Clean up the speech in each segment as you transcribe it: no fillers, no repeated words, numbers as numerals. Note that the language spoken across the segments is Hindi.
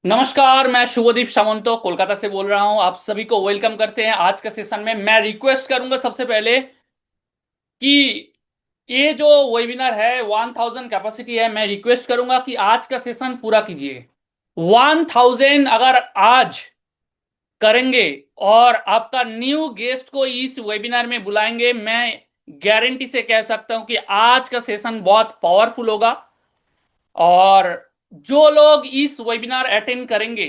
नमस्कार, मैं शुभदीप सामंतो कोलकाता से बोल रहा हूं। आप सभी को वेलकम करते हैं आज के सेशन में। मैं रिक्वेस्ट करूंगा सबसे पहले कि ये जो वेबिनार है 1000 कैपेसिटी है, मैं रिक्वेस्ट करूंगा कि आज का सेशन पूरा कीजिए। 1000 अगर आज करेंगे और आपका न्यू गेस्ट को इस वेबिनार में बुलाएंगे, मैं गारंटी से कह सकता हूं कि आज का सेशन बहुत पावरफुल होगा। और जो लोग इस वेबिनार अटेंड करेंगे,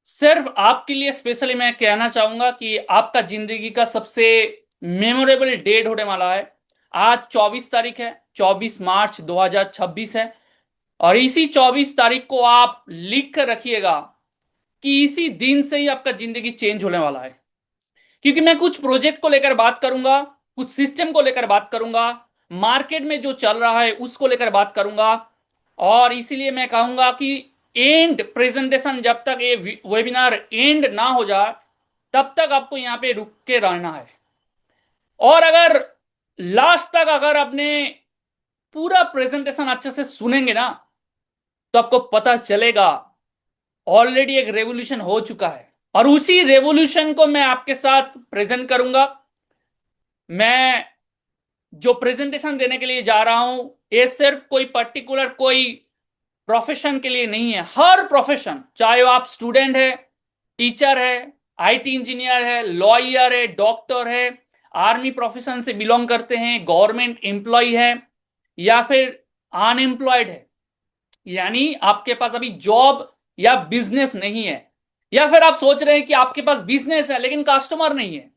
सिर्फ आपके लिए स्पेशली मैं कहना चाहूंगा कि आपका जिंदगी का सबसे मेमोरेबल डेट होने वाला है। आज 24 तारीख है, 24 मार्च 2026 है। और इसी 24 तारीख को आप लिख कर रखिएगा कि इसी दिन से ही आपका जिंदगी चेंज होने वाला है। क्योंकि मैं कुछ प्रोजेक्ट को लेकर बात करूंगा, कुछ सिस्टम को लेकर बात करूंगा, मार्केट में जो चल रहा है उसको लेकर बात करूंगा। और इसीलिए मैं कहूंगा कि एंड प्रेजेंटेशन, जब तक ये वेबिनार एंड ना हो जाए तब तक आपको यहां पे रुक के रहना है। और अगर लास्ट तक अगर आपने पूरा प्रेजेंटेशन अच्छे से सुनेंगे ना, तो आपको पता चलेगा ऑलरेडी एक रेवोल्यूशन हो चुका है। और उसी रेवोल्यूशन को मैं आपके साथ प्रेजेंट करूंगा। मैं जो प्रेजेंटेशन देने के लिए जा रहा हूं, ये सिर्फ कोई पर्टिकुलर कोई प्रोफेशन के लिए नहीं है। हर प्रोफेशन, चाहे वो आप स्टूडेंट है, टीचर है, आईटी इंजीनियर है, लॉयर है, डॉक्टर है, आर्मी प्रोफेशन से बिलोंग करते हैं, गवर्नमेंट एम्प्लॉय है, या फिर अनएम्प्लॉयड है, यानी आपके पास अभी जॉब या बिजनेस नहीं है, या फिर आप सोच रहे हैं कि आपके पास बिजनेस है लेकिन कस्टमर नहीं है।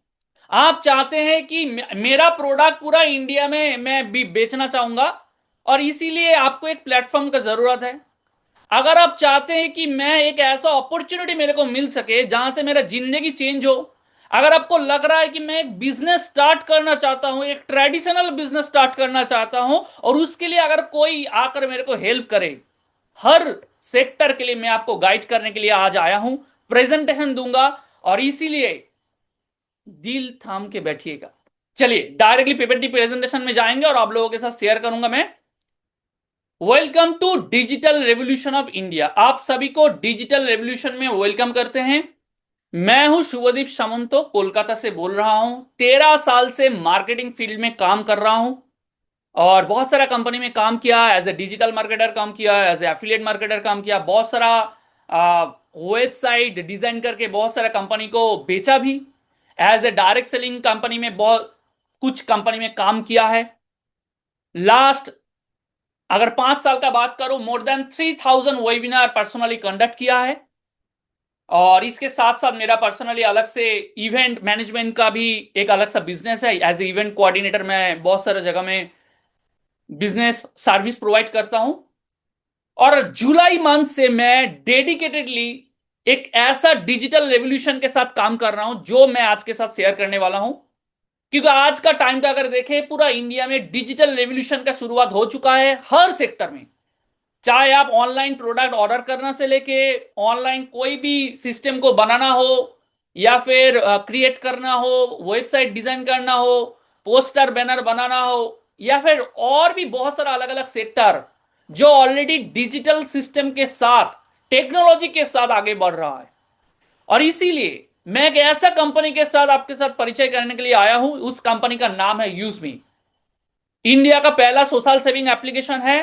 आप चाहते हैं कि मेरा प्रोडक्ट पूरा इंडिया में मैं भी बेचना चाहूंगा, और इसीलिए आपको एक प्लेटफॉर्म का जरूरत है। अगर आप चाहते हैं कि मैं एक ऐसा अपॉर्चुनिटी मेरे को मिल सके जहां से मेरा जिंदगी चेंज हो, अगर आपको लग रहा है कि मैं एक बिजनेस स्टार्ट करना चाहता हूं, एक ट्रेडिशनल बिजनेस स्टार्ट करना चाहता हूं, और उसके लिए अगर कोई आकर मेरे को हेल्प करे, हर सेक्टर के लिए मैं आपको गाइड करने के लिए आज आया हूं, प्रेजेंटेशन दूंगा। और इसीलिए दिल थाम के बैठिएगा। चलिए डायरेक्टली पीपीटी प्रेजेंटेशन में जाएंगे और आप लोगों के साथ शेयर करूंगा मैं। Welcome to digital revolution of India. आप सभी को डिजिटल रेवोल्यूशन में वेलकम करते हैं। मैं हूं शुभदीप सामंतो, कोलकाता से बोल रहा हूं। 13 साल से मार्केटिंग फील्ड में काम कर रहा हूं, और बहुत सारा कंपनी में काम किया, एज ए डिजिटल मार्केटर काम किया, एज ए एफिलिएट मार्केटर काम किया, बहुत सारा वेबसाइट डिजाइन करके बहुत सारा कंपनी को बेचा भी, as a direct selling company में बहुत कुछ कंपनी में काम किया है। लास्ट अगर 5 साल का बात करूं, more than 3000 webinar personally conduct किया है। और इसके साथ साथ मेरा पर्सनली अलग से इवेंट मैनेजमेंट का भी एक अलग सा बिजनेस है। एज ए इवेंट कोऑर्डिनेटर मैं बहुत सारे जगह में बिजनेस सर्विस प्रोवाइड करता हूं। और जुलाई मंथ से मैं डेडिकेटेडली एक ऐसा डिजिटल रेवोल्यूशन के साथ काम कर रहा हूं जो मैं आज के साथ शेयर करने वाला हूं। क्योंकि आज का टाइम का अगर देखें, पूरा इंडिया में डिजिटल रेवोल्यूशन का शुरुआत हो चुका है हर सेक्टर में। चाहे आप ऑनलाइन प्रोडक्ट ऑर्डर करना से लेके ऑनलाइन कोई भी सिस्टम को बनाना हो, या फिर क्रिएट करना हो, वेबसाइट डिजाइन करना हो, पोस्टर बैनर बनाना हो, या फिर और भी बहुत सारा अलग अलग सेक्टर जो ऑलरेडी डिजिटल सिस्टम के साथ, टेक्नोलॉजी के साथ आगे बढ़ रहा है। और इसीलिए मैं एक ऐसा कंपनी के साथ आपके साथ परिचय करने के लिए आया हूं। उस कंपनी का नाम है यूजमी। इंडिया का पहला सोशल सेविंग एप्लीकेशन है।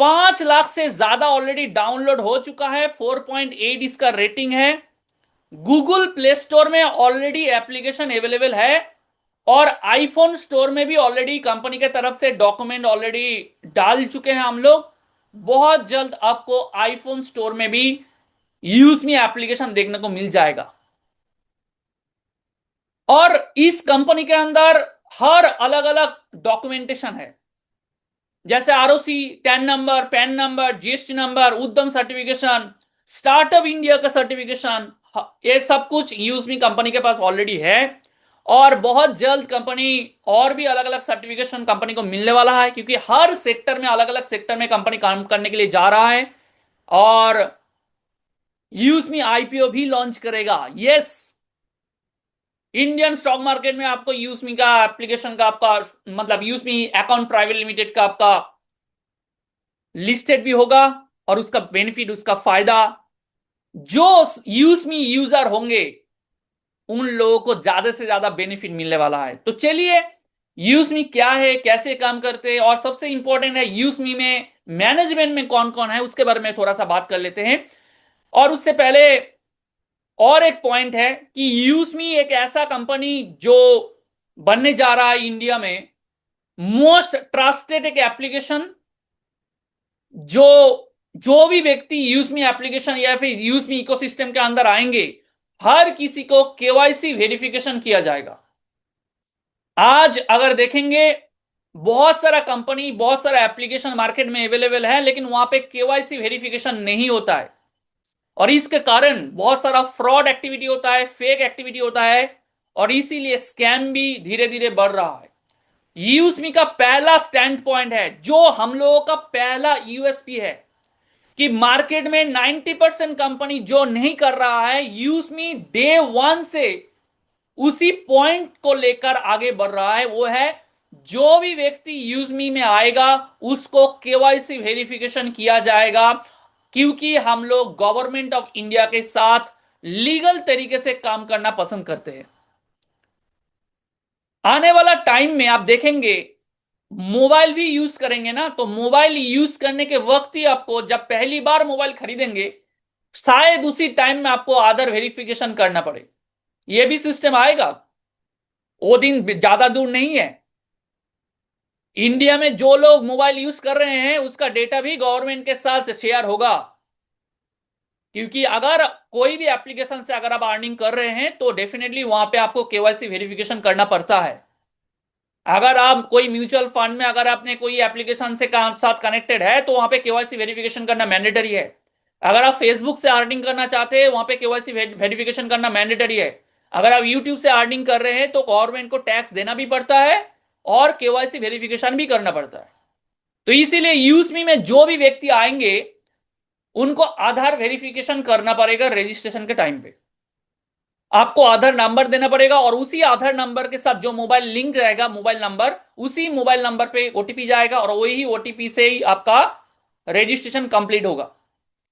5 लाख से ज्यादा ऑलरेडी डाउनलोड हो चुका है। 4.8 इसका रेटिंग है। गूगल प्ले स्टोर में ऑलरेडी एप्लीकेशन अवेलेबल है, और आईफोन स्टोर में भी ऑलरेडी कंपनी के तरफ से डॉक्यूमेंट ऑलरेडी डाल चुके हैं हम लोग। बहुत जल्द आपको आईफोन स्टोर में भी यूज मी एप्लीकेशन देखने को मिल जाएगा। और इस कंपनी के अंदर हर अलग अलग डॉक्यूमेंटेशन है, जैसे ROC, tan number, pan number, GST number, उद्यम सर्टिफिकेशन, स्टार्टअप इंडिया का सर्टिफिकेशन, ये सब कुछ यूजमी कंपनी के पास ऑलरेडी है। और बहुत जल्द कंपनी और भी अलग अलग सर्टिफिकेशन कंपनी को मिलने वाला है, क्योंकि हर सेक्टर में, अलग अलग सेक्टर में कंपनी काम करने के लिए जा रहा है। और यूजमी आईपीओ भी लॉन्च करेगा। यस, इंडियन स्टॉक मार्केट में आपको यूजमी का एप्लीकेशन का, आपका मतलब यूजमी अकाउंट प्राइवेट लिमिटेड का आपका लिस्टेड भी होगा। और उसका बेनिफिट, उसका फायदा जो यूजमी यूजर होंगे उन लोगों को ज्यादा से ज्यादा बेनिफिट मिलने वाला है। तो चलिए यूजमी क्या है, कैसे काम करते हैं, और सबसे इंपॉर्टेंट है यूजमी में मैनेजमेंट में कौन कौन है, उसके बारे में थोड़ा सा बात कर लेते हैं। और उससे पहले और एक पॉइंट है कि यूजमी एक ऐसा कंपनी जो बनने जा रहा है इंडिया में मोस्ट ट्रस्टेड एक एप्लीकेशन, जो जो भी व्यक्ति यूजमी एप्लीकेशन या फिर यूजमी इकोसिस्टम के अंदर आएंगे हर किसी को केवाईसी वेरिफिकेशन किया जाएगा। आज अगर देखेंगे बहुत सारा कंपनी, बहुत सारा एप्लीकेशन मार्केट में अवेलेबल है, लेकिन वहां पे केवाईसी वेरिफिकेशन नहीं होता है और इसके कारण बहुत सारा फ्रॉड एक्टिविटी होता है, फेक एक्टिविटी होता है और इसीलिए स्कैम भी धीरे धीरे बढ़ रहा है। यूएसमी का पहला स्टैंड पॉइंट है, जो हम लोगों का पहला यूएसपी है कि मार्केट में 90% कंपनी जो नहीं कर रहा है, यूएसमी डे वन से उसी पॉइंट को लेकर आगे बढ़ रहा है। वो है जो भी व्यक्ति यूजमी में आएगा उसको केवाईसी वेरिफिकेशन किया जाएगा, क्योंकि हम लोग गवर्नमेंट ऑफ इंडिया के साथ लीगल तरीके से काम करना पसंद करते हैं। आने वाला टाइम में आप देखेंगे मोबाइल भी यूज करेंगे ना, तो मोबाइल यूज करने के वक्त ही आपको, जब पहली बार मोबाइल खरीदेंगे शायद उसी टाइम में आपको आधार वेरिफिकेशन करना पड़े। यह भी सिस्टम आएगा, वो दिन ज्यादा दूर नहीं है। इंडिया में जो लोग मोबाइल यूज कर रहे हैं उसका डेटा भी गवर्नमेंट के साथ शेयर होगा, क्योंकि अगर कोई भी एप्लीकेशन से अगर आप अर्निंग कर रहे हैं तो डेफिनेटली वहां पे आपको केवाईसी वेरिफिकेशन करना पड़ता है। अगर आप कोई म्यूचुअल फंड में अगर आपने कोई एप्लीकेशन से साथ कनेक्टेड है तो वहां पे केवाईसी वेरिफिकेशन करना मैंडेटरी है। अगर आप फेसबुक से अर्निंग करना चाहते हैं वहां पे केवाईसी वेरिफिकेशन करना मैंडेटरी है। अगर आप यूट्यूब से अर्निंग कर रहे हैं तो गवर्नमेंट को टैक्स देना भी पड़ता है और केवाईसी वेरिफिकेशन भी करना पड़ता है। तो इसीलिए यूजमी में जो भी व्यक्ति आएंगे उनको आधार वेरिफिकेशन करना पड़ेगा। रजिस्ट्रेशन के टाइम पे आपको आधार नंबर देना पड़ेगा और उसी आधार नंबर के साथ जो मोबाइल लिंक रहेगा मोबाइल नंबर, उसी मोबाइल नंबर पे ओटीपी जाएगा और वही ओटीपी से ही आपका रजिस्ट्रेशन कंप्लीट होगा।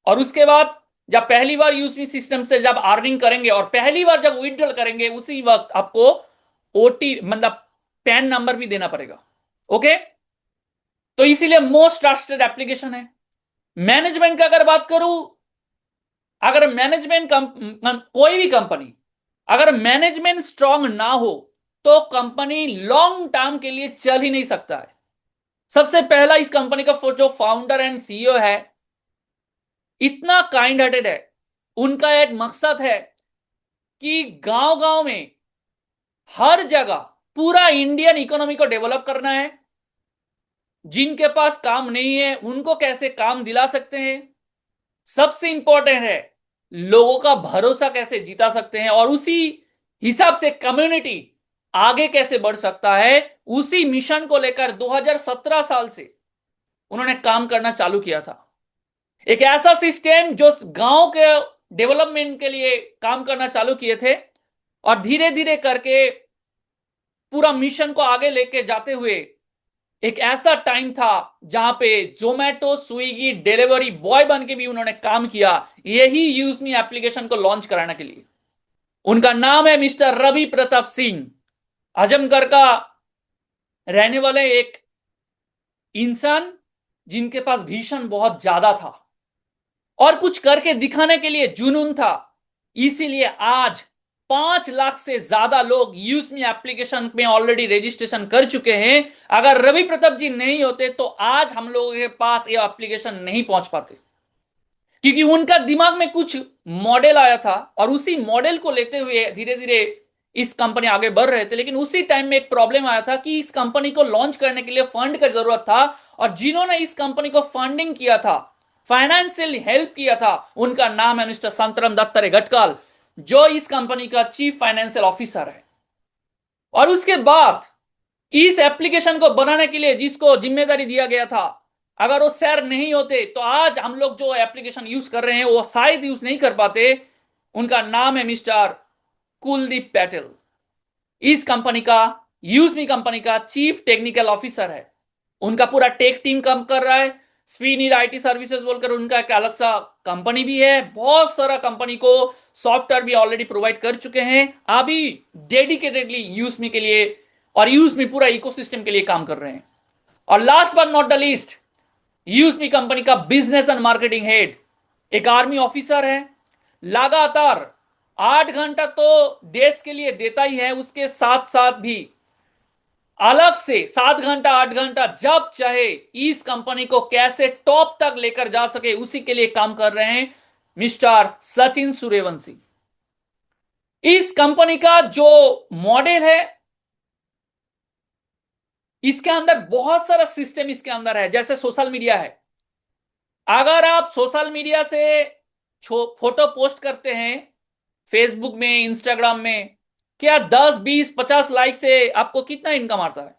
और उसके बाद जब पहली बार यूजमी सिस्टम से जब अर्निंग करेंगे और पहली बार जब विड्रॉल करेंगे उसी वक्त आपको ओटी मतलब पैन नंबर भी देना पड़ेगा। ओके, तो इसीलिए मोस्ट ट्रस्टेड एप्लीकेशन है। मैनेजमेंट का अगर बात करूं, अगर मैनेजमेंट कोई भी कंपनी अगर मैनेजमेंट स्ट्रांग ना हो तो कंपनी लॉन्ग टर्म के लिए चल ही नहीं सकता है। सबसे पहला इस कंपनी का जो फाउंडर एंड सीईओ है इतना काइंड हार्टेड है। उनका एक मकसद है कि गांव गांव में हर जगह पूरा इंडियन इकोनॉमी को डेवलप करना है। जिनके पास काम नहीं है उनको कैसे काम दिला सकते हैं, सबसे इंपॉर्टेंट है लोगों का भरोसा कैसे जीता सकते हैं और उसी हिसाब से कम्युनिटी आगे कैसे बढ़ सकता है, उसी मिशन को लेकर 2017 साल से उन्होंने काम करना चालू किया था। एक ऐसा सिस्टम जो गांव के डेवलपमेंट के लिए काम करना चालू किए थे और धीरे धीरे करके पूरा मिशन को आगे लेके जाते हुए एक ऐसा टाइम था जहां पे जोमेटो स्विगी डिलीवरी बॉय बन के भी उन्होंने काम किया, यही यूजमी एप्लीकेशन को लॉन्च कराने के लिए। उनका नाम है मिस्टर रवि प्रताप सिंह, आजमगढ़ का रहने वाले एक इंसान जिनके पास विजन बहुत ज्यादा था और कुछ करके दिखाने के लिए जुनून था। इसीलिए आज 5 लाख से ज्यादा लोग यूजमी एप्लीकेशन में ऑलरेडी रजिस्ट्रेशन कर चुके हैं। अगर रवि प्रताप जी नहीं होते तो आज हम लोगों के पास ये एप्लीकेशन नहीं पहुंच पाते, क्योंकि उनका दिमाग में कुछ मॉडल आया था और उसी मॉडल को लेते हुए धीरे धीरे इस कंपनी आगे बढ़ रहे थे। लेकिन उसी टाइम में एक प्रॉब्लम आया था कि इस कंपनी को लॉन्च करने के लिए फंड का जरूरत था और जिन्होंने इस कंपनी को फंडिंग किया था, फाइनेंशियल हेल्प किया था, उनका नाम है मिस्टर संतराम दत्तात्रेय गढ़कल, जो इस कंपनी का चीफ फाइनेंशियल ऑफिसर है। और उसके बाद इस एप्लीकेशन को बनाने के लिए जिसको जिम्मेदारी दिया गया था, अगर वो सर नहीं होते तो आज हम लोग जो एप्लीकेशन यूज कर रहे हैं वो शायद यूज नहीं कर पाते। उनका नाम है मिस्टर कुलदीप पटेल, इस कंपनी का यूजमी कंपनी का चीफ टेक्निकल ऑफिसर है। उनका पूरा टेक टीम काम कर रहा है, स्पीनीड आईटी सर्विसेज बोलकर उनका एक अलग सा कंपनी भी है। बहुत सारा कंपनी को सॉफ्टवेयर भी ऑलरेडी प्रोवाइड कर चुके हैं, अभी डेडिकेटेडली यूजमी के लिए और यूजमी पूरा इकोसिस्टम के लिए काम कर रहे हैं। और last but not the least, यूजमी कंपनी का बिजनेस एंड मार्केटिंग हेड एक आर्मी ऑफिसर है। लगातार 8 घंटा तो देश के लिए देता ही है, उसके साथ साथ भी अलग से 7 घंटा 8 घंटा जब चाहे इस कंपनी को कैसे टॉप तक लेकर जा सके उसी के लिए काम कर रहे हैं मिस्टर सचिन सूर्यवंशी। इस कंपनी का जो मॉडल है, इसके अंदर बहुत सारा सिस्टम इसके अंदर है। जैसे सोशल मीडिया है, अगर आप सोशल मीडिया से फोटो पोस्ट करते हैं फेसबुक में, इंस्टाग्राम में, क्या 10 20 50 लाइक से आपको कितना इनकम आता है?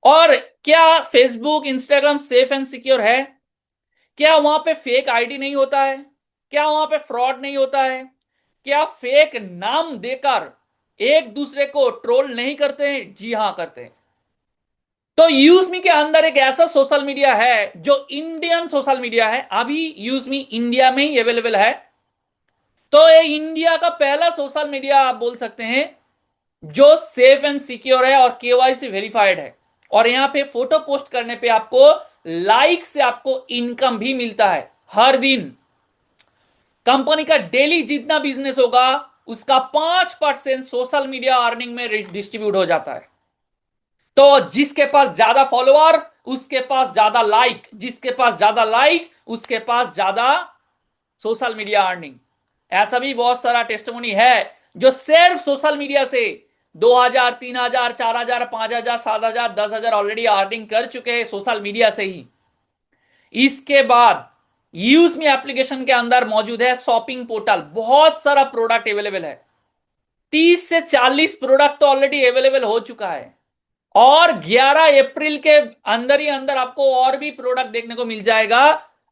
और क्या Facebook Instagram safe and secure है? क्या वहां पे फेक आईडी नहीं होता है? क्या वहां पे फ्रॉड नहीं होता है? क्या फेक नाम देकर एक दूसरे को ट्रोल नहीं करते हैं? जी हां, करते हैं। तो यूजमी के अंदर एक ऐसा सोशल मीडिया है जो इंडियन सोशल मीडिया है, अभी यूजमी इंडिया में ही अवेलेबल है। तो ये इंडिया का पहला सोशल मीडिया आप बोल सकते हैं जो सेफ एंड सिक्योर है और केवाईसी वेरीफाइड है। और यहां पे फोटो पोस्ट करने पे आपको लाइक से आपको इनकम भी मिलता है हर दिन। कंपनी का डेली जितना बिजनेस होगा उसका 5% सोशल मीडिया अर्निंग में डिस्ट्रीब्यूट हो जाता है। तो जिसके पास ज्यादा फॉलोअर उसके पास ज्यादा लाइक, जिसके पास ज्यादा लाइक उसके पास ज्यादा सोशल मीडिया अर्निंग। ऐसा भी बहुत सारा टेस्टिमोनी है जो सिर्फ सोशल मीडिया से 2000 3000 4000 5000 7000 10,000 ऑलरेडी अर्निंग कर चुके हैं सोशल मीडिया से ही। इसके बाद यूजमी एप्लीकेशन के अंदर मौजूद है शॉपिंग पोर्टल, बहुत सारा प्रोडक्ट अवेलेबल है। 30 से 40 प्रोडक्ट तो ऑलरेडी अवेलेबल हो चुका है और 11 अप्रैल के अंदर ही अंदर आपको और भी प्रोडक्ट देखने को मिल जाएगा।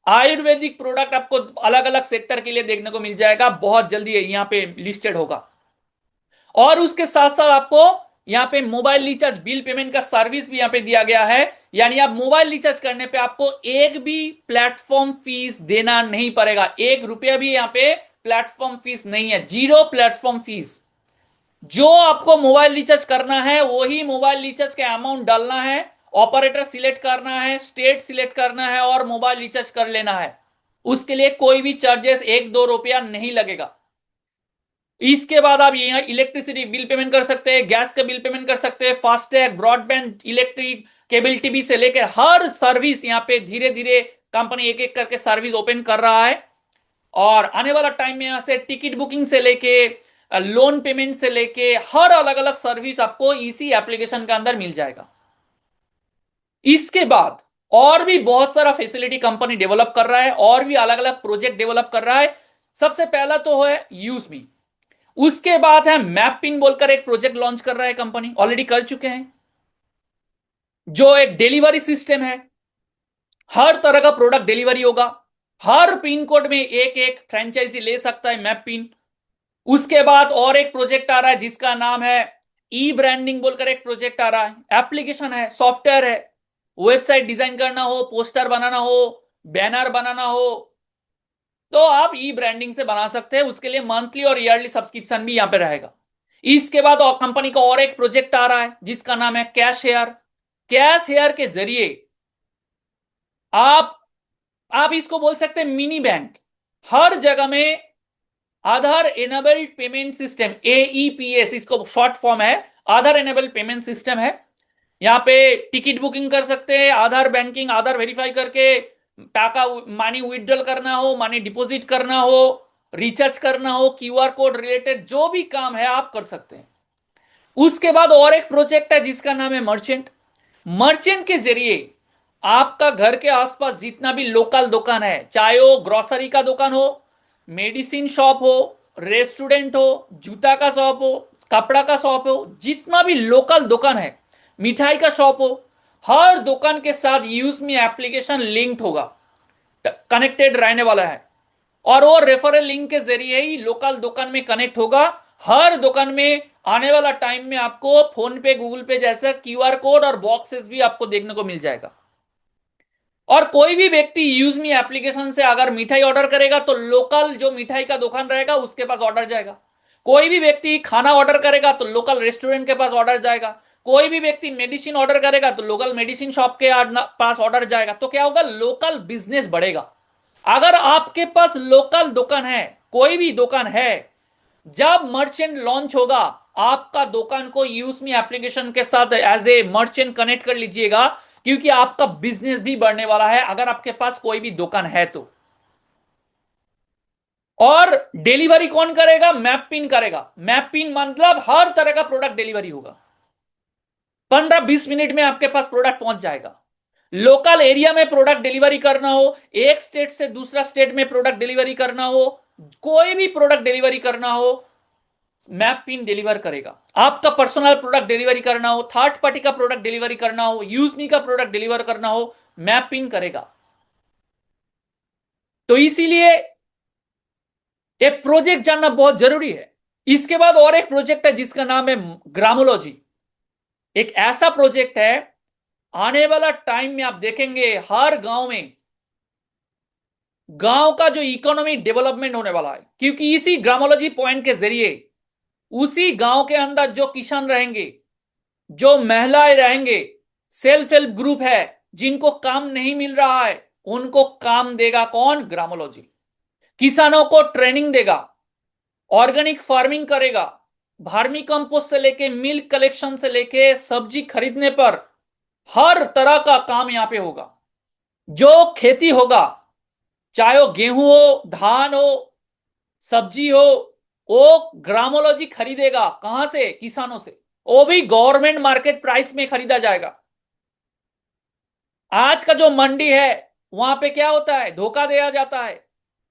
आयुर्वेदिक प्रोडक्ट आपको अलग अलग सेक्टर के लिए देखने को मिल जाएगा, बहुत जल्दी यहां पे लिस्टेड होगा। और उसके साथ साथ आपको यहां पे मोबाइल रिचार्ज बिल पेमेंट का सर्विस भी यहां पे दिया गया है। यानी आप मोबाइल रिचार्ज करने पे आपको एक भी प्लेटफॉर्म फीस देना नहीं पड़ेगा, 1 रुपया भी यहां पे प्लेटफॉर्म फीस नहीं है, 0 प्लेटफॉर्म फीस। जो आपको मोबाइल रिचार्ज करना है वही मोबाइल रिचार्ज का अमाउंट डालना है, ऑपरेटर सिलेक्ट करना है, स्टेट सिलेक्ट करना है और मोबाइल रिचार्ज कर लेना है। उसके लिए कोई भी चार्जेस 1-2 रुपया नहीं लगेगा। इसके बाद आप यहां इलेक्ट्रिसिटी बिल पेमेंट कर सकते हैं, गैस का बिल पेमेंट कर सकते हैं, FASTag, broadband, electric, cable TV से लेकर हर सर्विस यहां पे धीरे धीरे कंपनी एक एक करके सर्विस ओपन कर रहा है। और आने वाला टाइम में यहां से टिकट बुकिंग से लेके लोन पेमेंट से लेके हर अलग अलग सर्विस आपको इसी एप्लीकेशन के अंदर मिल जाएगा। इसके बाद और भी बहुत सारा फैसिलिटी कंपनी डेवलप कर रहा है और भी अलग अलग प्रोजेक्ट डेवलप कर रहा है। सबसे पहला तो है यूजमी, उसके बाद है मैपिन बोलकर एक प्रोजेक्ट लॉन्च कर रहा है कंपनी, ऑलरेडी कर चुके हैं, जो एक डिलीवरी सिस्टम है। हर तरह का प्रोडक्ट डिलीवरी होगा, हर पिन कोड में एक एक फ्रेंचाइजी ले सकता है मैप पिन। उसके बाद और एक प्रोजेक्ट आ रहा है जिसका नाम है ई ब्रांडिंग बोलकर एक प्रोजेक्ट आ रहा है। एप्लीकेशन है, सॉफ्टवेयर है, वेबसाइट डिजाइन करना हो, पोस्टर बनाना हो, बैनर बनाना हो तो आप ई ब्रांडिंग से बना सकते हैं। उसके लिए मंथली और ईयरली सब्सक्रिप्शन भी यहां पे रहेगा। इसके बाद कंपनी का और एक प्रोजेक्ट आ रहा है जिसका नाम है कैश हेयर। कैश हेयर के जरिए आप इसको बोल सकते हैं मिनी बैंक। हर जगह में आधार एनेबल्ड पेमेंट सिस्टम, एईपीएस इसको शॉर्ट फॉर्म है, आधार एनेबल्ड पेमेंट सिस्टम है। यहां पे टिकट बुकिंग कर सकते हैं, आधार बैंकिंग, आधार वेरीफाई करके टाका मनी विड्रॉल करना हो, मनी डिपॉजिट करना हो, रिचार्ज करना हो, क्यूआर कोड रिलेटेड जो भी काम है आप कर सकते हैं। उसके बाद और एक प्रोजेक्ट है जिसका नाम है मर्चेंट। मर्चेंट के जरिए आपका घर के आसपास जितना भी लोकल दुकान है, चाहे वो ग्रोसरी का दुकान हो, मेडिसिन शॉप हो, रेस्टोरेंट हो, जूता का शॉप हो, कपड़ा का शॉप हो, जितना भी लोकल दुकान है, मिठाई का शॉप हो, हर दुकान के साथ यूजमी एप्लीकेशन लिंक्ड होगा, कनेक्टेड रहने वाला है। और वो रेफरल लिंक के जरिए ही लोकल दुकान में कनेक्ट होगा। हर दुकान में आने वाला टाइम में आपको फोन पे, गूगल पे जैसा क्यूआर कोड और बॉक्सेस भी आपको देखने को मिल जाएगा। और कोई भी व्यक्ति यूज मी एप्लीकेशन से अगर मिठाई ऑर्डर करेगा तो लोकल जो मिठाई का दुकान रहेगा उसके पास ऑर्डर जाएगा। कोई भी व्यक्ति खाना ऑर्डर करेगा तो लोकल रेस्टोरेंट के पास ऑर्डर जाएगा। कोई भी व्यक्ति मेडिसिन ऑर्डर करेगा तो लोकल मेडिसिन शॉप के पास ऑर्डर जाएगा। तो क्या होगा, लोकल बिजनेस बढ़ेगा। अगर आपके पास लोकल दुकान है, कोई भी दुकान है, जब मर्चेंट लॉन्च होगा आपका दुकान को यूजमी एप्लीकेशन के साथ एज ए मर्चेंट कनेक्ट कर लीजिएगा, क्योंकि आपका बिजनेस भी बढ़ने वाला है अगर आपके पास कोई भी दुकान है तो। और डिलीवरी कौन करेगा, मैप पिन करेगा। मैप पिन मतलब हर तरह का प्रोडक्ट डिलीवरी होगा, 15-20 मिनट में आपके पास प्रोडक्ट पहुंच जाएगा। लोकल एरिया में प्रोडक्ट डिलीवरी करना हो, एक स्टेट से दूसरा स्टेट में प्रोडक्ट डिलीवरी करना हो, कोई भी प्रोडक्ट डिलीवरी करना हो, मैप पिन डिलीवर करेगा। आपका पर्सनल प्रोडक्ट डिलीवरी करना हो, थर्ड पार्टी का प्रोडक्ट डिलीवरी करना हो, यूजमी का प्रोडक्ट डिलीवर करना हो, मैप पिन करेगा। तो इसीलिए एक प्रोजेक्ट जानना बहुत जरूरी है। इसके बाद और एक प्रोजेक्ट है जिसका नाम है ग्रामोलॉजी। एक ऐसा प्रोजेक्ट है, आने वाला टाइम में आप देखेंगे हर गांव में गांव का जो इकोनॉमी डेवलपमेंट होने वाला है, क्योंकि इसी ग्रामोलॉजी पॉइंट के जरिए उसी गांव के अंदर जो किसान रहेंगे, जो महिलाएं रहेंगे, सेल्फ हेल्प ग्रुप है, जिनको काम नहीं मिल रहा है उनको काम देगा कौन, ग्रामोलॉजी। किसानों को ट्रेनिंग देगा, ऑर्गेनिक फार्मिंग करेगा, भार्मी कंपोस्ट से लेके मिल्क कलेक्शन से लेके सब्जी खरीदने पर हर तरह का काम यहां पे होगा। जो खेती होगा, चाहे वो गेहूं हो, धान हो, सब्जी हो, वो ग्रामोलॉजी खरीदेगा। कहां से, किसानों से। वो भी गवर्नमेंट मार्केट प्राइस में खरीदा जाएगा। आज का जो मंडी है वहां पे क्या होता है, धोखा दिया जाता है।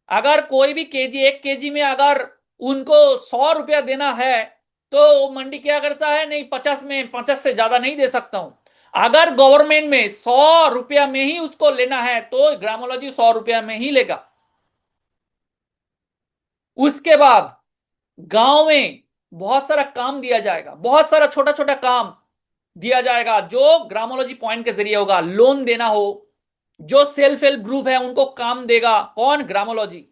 अगर कोई भी केजी, 1 केजी में अगर उनको 100 रुपया देना है तो मंडी क्या करता है, नहीं 50 में, 50 से ज्यादा नहीं दे सकता हूं। अगर गवर्नमेंट में 100 रुपया में ही उसको लेना है तो ग्रामोलॉजी 100 रुपया में ही लेगा। उसके बाद गांव में बहुत सारा काम दिया जाएगा, बहुत सारा छोटा छोटा काम दिया जाएगा जो ग्रामोलॉजी पॉइंट के जरिए होगा। लोन देना हो, जो सेल्फ हेल्प ग्रुप है उनको काम देगा कौन, ग्रामोलॉजी।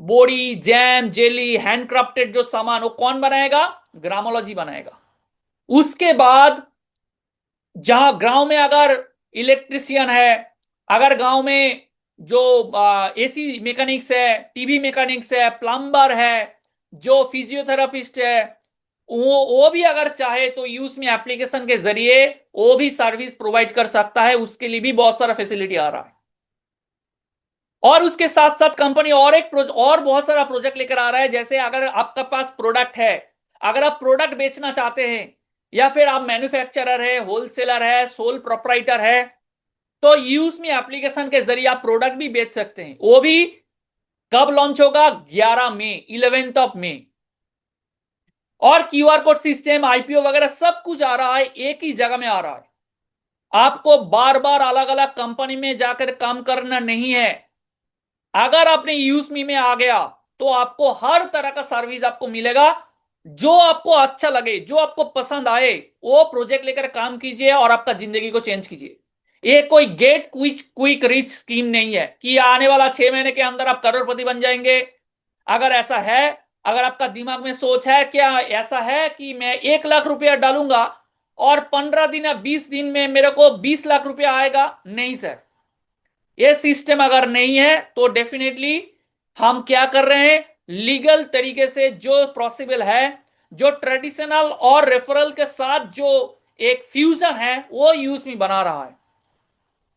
बोरी, जैम, जेली, हैंडक्राफ्टेड जो सामान वो कौन बनाएगा, ग्रामोलॉजी बनाएगा। उसके बाद जहां गांव में अगर इलेक्ट्रिशियन है, अगर गांव में जो एसी मैकेनिक्स है, टीवी मैकेनिक्स है, प्लम्बर है, जो फिजियोथेरापिस्ट है, वो भी अगर चाहे तो यूज में एप्लीकेशन के जरिए वो भी सर्विस प्रोवाइड कर सकता है। उसके लिए भी बहुत सारा फैसिलिटी आ रहा है। और उसके साथ साथ कंपनी और बहुत सारा प्रोजेक्ट लेकर आ रहा है। जैसे अगर आपका पास प्रोडक्ट है, अगर आप प्रोडक्ट बेचना चाहते हैं, या फिर आप मैन्युफैक्चरर है, होलसेलर है, सोल प्रोपराइटर है, तो यूज में एप्लीकेशन के जरिए आप प्रोडक्ट भी बेच सकते हैं। वो भी कब लॉन्च होगा, 11 मई, 11 मई। और क्यूआर कोड सिस्टम, आईपीओ वगैरह सब कुछ आ रहा है, एक ही जगह में आ रहा है। आपको बार बार अलग अलग कंपनी में जाकर काम करना नहीं है। अगर आपने यूजमी में आ गया तो आपको हर तरह का सर्विस आपको मिलेगा। जो आपको अच्छा लगे, जो आपको पसंद आए, वो प्रोजेक्ट लेकर काम कीजिए और आपका जिंदगी को चेंज कीजिए। ये कोई get quick quick rich scheme नहीं है कि आने वाला 6 महीने के अंदर आप करोड़पति बन जाएंगे। अगर ऐसा है, अगर आपका दिमाग में सोच है, क्या ऐसा है कि मैं 1 लाख रुपया डालूंगा और 15 दिन या 20 दिन में मेरे को 20 लाख रुपया आएगा, नहीं सर। ये सिस्टम अगर नहीं है तो डेफिनेटली हम क्या कर रहे हैं, लीगल तरीके से जो पॉसिबल है, जो ट्रेडिशनल और रेफरल के साथ जो एक फ्यूजन है वो यूज में बना रहा है।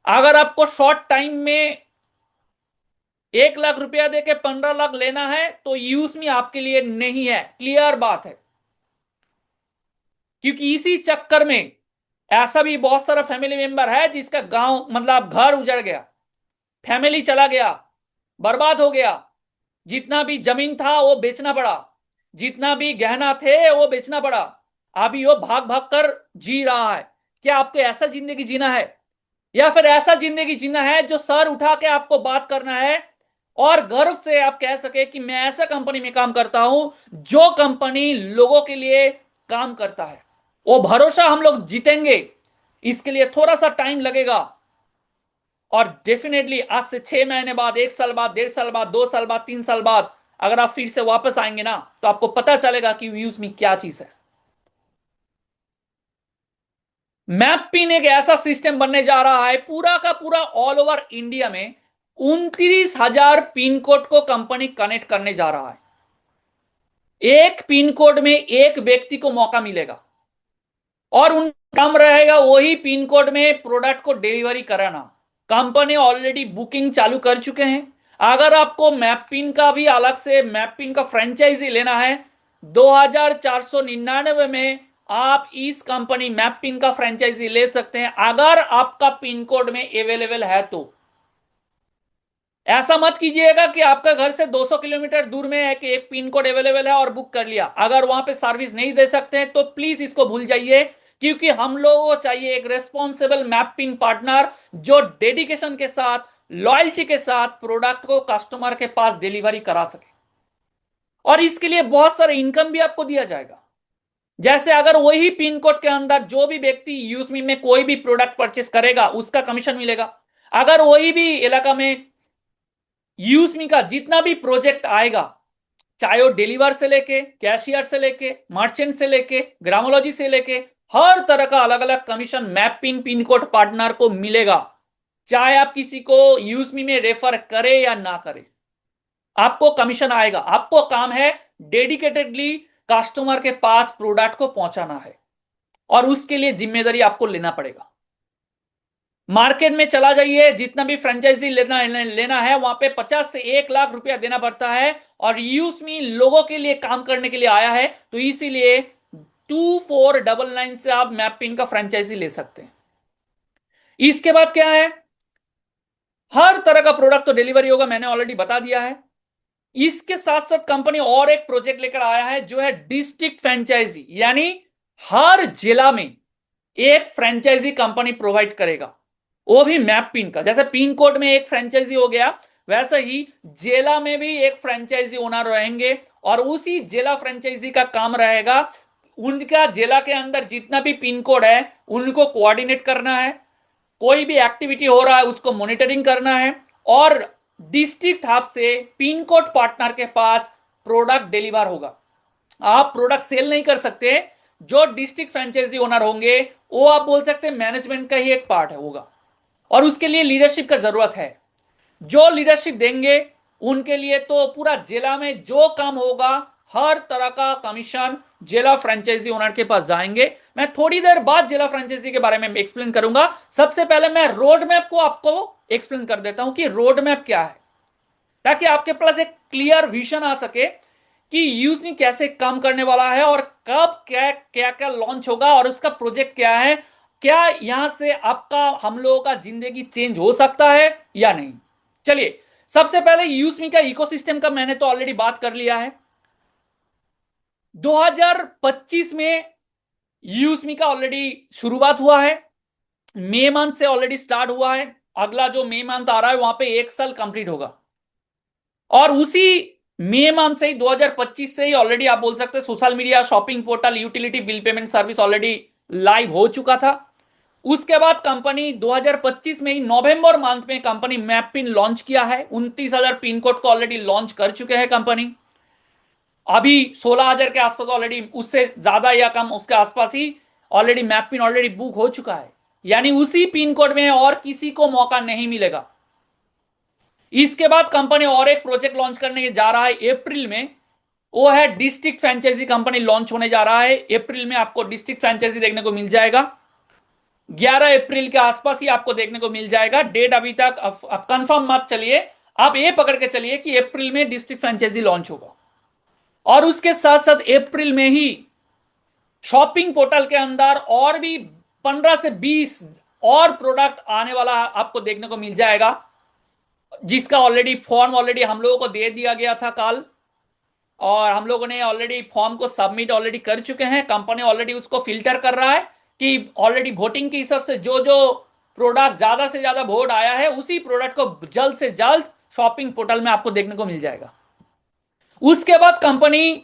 अगर आपको शॉर्ट टाइम में 1 लाख रुपया देके 15 लाख लेना है तो यूज में आपके लिए नहीं है, क्लियर बात है। क्योंकि इसी चक्कर में ऐसा भी बहुत सारा फैमिली मेंबर है जिसका गांव मतलब घर उजड़ गया, फैमिली चला गया, बर्बाद हो गया। जितना भी जमीन था वो बेचना पड़ा, जितना भी गहना थे वो बेचना पड़ा। अभी वो भाग भाग कर जी रहा है। क्या आपको ऐसा जिंदगी जीना है, या फिर ऐसा जिंदगी जीना है जो सर उठा के आपको बात करना है और गर्व से आप कह सके कि मैं ऐसा कंपनी में काम करता हूं जो कंपनी लोगों के लिए काम करता है। वो भरोसा हम लोग जीतेंगे, इसके लिए थोड़ा सा टाइम लगेगा। और डेफिनेटली आज से 6 महीने बाद, 1 साल बाद, 1.5 साल बाद, 2 साल बाद, 3 साल बाद अगर आप फिर से वापस आएंगे ना, तो आपको पता चलेगा कि यूज मी क्या चीज है। मैप पिन एक ऐसा सिस्टम बनने जा रहा है पूरा का पूरा ऑल ओवर इंडिया में। 29,000 पिन कोड को कंपनी कनेक्ट करने जा रहा है। एक पिन कोड में एक व्यक्ति को मौका मिलेगा और उन काम रहेगा वही पिन कोड में प्रोडक्ट को डिलीवरी कराना। कंपनी ऑलरेडी बुकिंग चालू कर चुके हैं। अगर आपको मैप पिन का भी अलग से मैप पिन का फ्रेंचाइजी लेना है, 2,499 में आप इस कंपनी मैप पिन का फ्रेंचाइजी ले सकते हैं, अगर आपका पिन कोड में अवेलेबल है तो। ऐसा मत कीजिएगा कि आपका घर से 200 किलोमीटर दूर में है कि एक पिन कोड अवेलेबल है और बुक कर लिया, अगर वहां पे सर्विस नहीं दे सकते हैं तो प्लीज इसको भूल जाइए। क्योंकि हम लोगों को चाहिए एक रेस्पॉन्सिबल मैप पिन पार्टनर जो डेडिकेशन के साथ, लॉयल्टी के साथ प्रोडक्ट को कस्टमर के पास डिलीवरी करा सके। और इसके लिए बहुत सारे इनकम भी आपको दिया जाएगा। जैसे अगर वही पिन कोड के अंदर जो भी व्यक्ति यूजमी में कोई भी प्रोडक्ट परचेस करेगा उसका कमीशन मिलेगा। अगर वही भी इलाका में यूजमी का जितना भी प्रोजेक्ट आएगा, चाहे वो डिलीवर से लेके, कैशियर से लेके, मर्चेंट से लेके, ग्रामोलॉजी से लेके, हर तरह का अलग अलग commission mapping pin code partner को मिलेगा। चाहे आप किसी को यूजमी में रेफर करे या ना करे, आपको कमीशन आएगा। आपको काम है डेडिकेटेडली कस्टमर के पास प्रोडक्ट को पहुंचाना है और उसके लिए जिम्मेदारी आपको लेना पड़ेगा। मार्केट में चला जाइए, जितना भी फ्रेंचाइजी लेना है वहां पे 50 से 1 लाख रुपया देना पड़ता है। और यूजमी लोगों के लिए काम करने के लिए आया है, तो इसीलिए 2499 से आप मैपिन का फ्रेंचाइजी ले सकते हैं। इसके बाद क्या है, हर तरह का प्रोडक्ट तो डिलीवरी होगा, मैंने ऑलरेडी बता दिया है। इसके साथ साथ कंपनी और एक प्रोजेक्ट लेकर आया है जो है डिस्ट्रिक्ट फ्रेंचाइजी, यानी हर जिला में एक फ्रेंचाइजी कंपनी प्रोवाइड करेगा, वो भी मैप पिन का। जैसे पिन कोड में एक फ्रेंचाइजी हो गया, वैसे ही जिला में भी एक फ्रेंचाइजी ओनर रहेंगे और उसी जिला फ्रेंचाइजी का काम रहेगा उनका जिला के अंदर जितना भी पिन कोड है उनको कोऑर्डिनेट करना है, कोई भी एक्टिविटी हो रहा है उसको मॉनिटरिंग करना है, और डिस्ट्रिक्ट हब से पिन कोड पार्टनर के पास प्रोडक्ट डिलीवर होगा। आप प्रोडक्ट सेल नहीं कर सकते, जो डिस्ट्रिक्ट फ्रेंचाइजी ओनर होंगे वो आप बोल सकते हैं मैनेजमेंट का ही एक पार्ट है होगा, और उसके लिए लीडरशिप का जरूरत है। जो लीडरशिप देंगे उनके लिए तो पूरा जिला में जो काम होगा हर तरह का कमीशन जिला फ्रेंचाइजी ओनर के पास जाएंगे। मैं थोड़ी देर बाद जिला फ्रेंचाइजी के बारे में एक्सप्लेन करूंगा। सबसे पहले मैं रोड मैप को आपको एक्सप्लेन कर देता हूं कि रोड मैप क्या है, ताकि आपके पास एक क्लियर विजन आ सके कि यूजमी कैसे काम करने वाला है और कब क्या क्या क्या लॉन्च होगा और उसका प्रोजेक्ट क्या है। क्या यहां से आपका, हम लोगों का जिंदगी चेंज हो सकता है या नहीं। चलिए, सबसे पहले यूजमी का इकोसिस्टम का मैंने तो ऑलरेडी बात कर लिया है। 2025 में यूजमी का ऑलरेडी शुरुआत हुआ है, मई मंथ से ऑलरेडी स्टार्ट हुआ है। अगला जो मई मंथ आ रहा है वहां पे 1 साल कंप्लीट होगा, और उसी मई मंथ से ही 2025 से ही ऑलरेडी आप बोल सकते हैं social media, shopping portal, utility bill payment service already live हो चुका था। उसके बाद कंपनी 2025 में ही नवंबर मंथ में कंपनी मैप पिन लॉन्च किया है। 29,000 पिन कोड को ऑलरेडी लॉन्च कर चुके हैं कंपनी। अभी 16,000 के आसपास ऑलरेडी, उससे ज्यादा या कम उसके आसपास ही already map pin already book हो चुका है, यानी उसी पिन कोड में और किसी को मौका नहीं मिलेगा। इसके बाद कंपनी और एक प्रोजेक्ट लॉन्च करने जा रहा है अप्रैल में, वो है डिस्ट्रिक्ट फ्रेंचाइजी कंपनी लॉन्च होने जा रहा है। अप्रैल में आपको डिस्ट्रिक्ट फ्रेंचाइजी देखने को मिल जाएगा, 11 अप्रैल के आसपास ही आपको देखने को मिल जाएगा। डेट अभी तक आप कंफर्म मत चलिए, आप ये पकड़ के चलिए कि अप्रैल में डिस्ट्रिक्ट फ्रेंचाइजी लॉन्च होगा। और उसके साथ साथ अप्रैल में ही शॉपिंग पोर्टल के अंदर और भी 15 से 20 और प्रोडक्ट आने वाला आपको देखने को मिल जाएगा, जिसका ऑलरेडी फॉर्म ऑलरेडी हम लोगों को दे दिया गया था कल, और हम लोगों ने ऑलरेडी फॉर्म को सबमिट ऑलरेडी कर चुके हैं। कंपनी ऑलरेडी उसको फिल्टर कर रहा है कि ऑलरेडी वोटिंग के हिसाब से जो जो प्रोडक्ट ज्यादा से ज्यादा वोट आया है उसी प्रोडक्ट को जल्द से जल्द शॉपिंग पोर्टल में आपको देखने को मिल जाएगा। उसके बाद कंपनी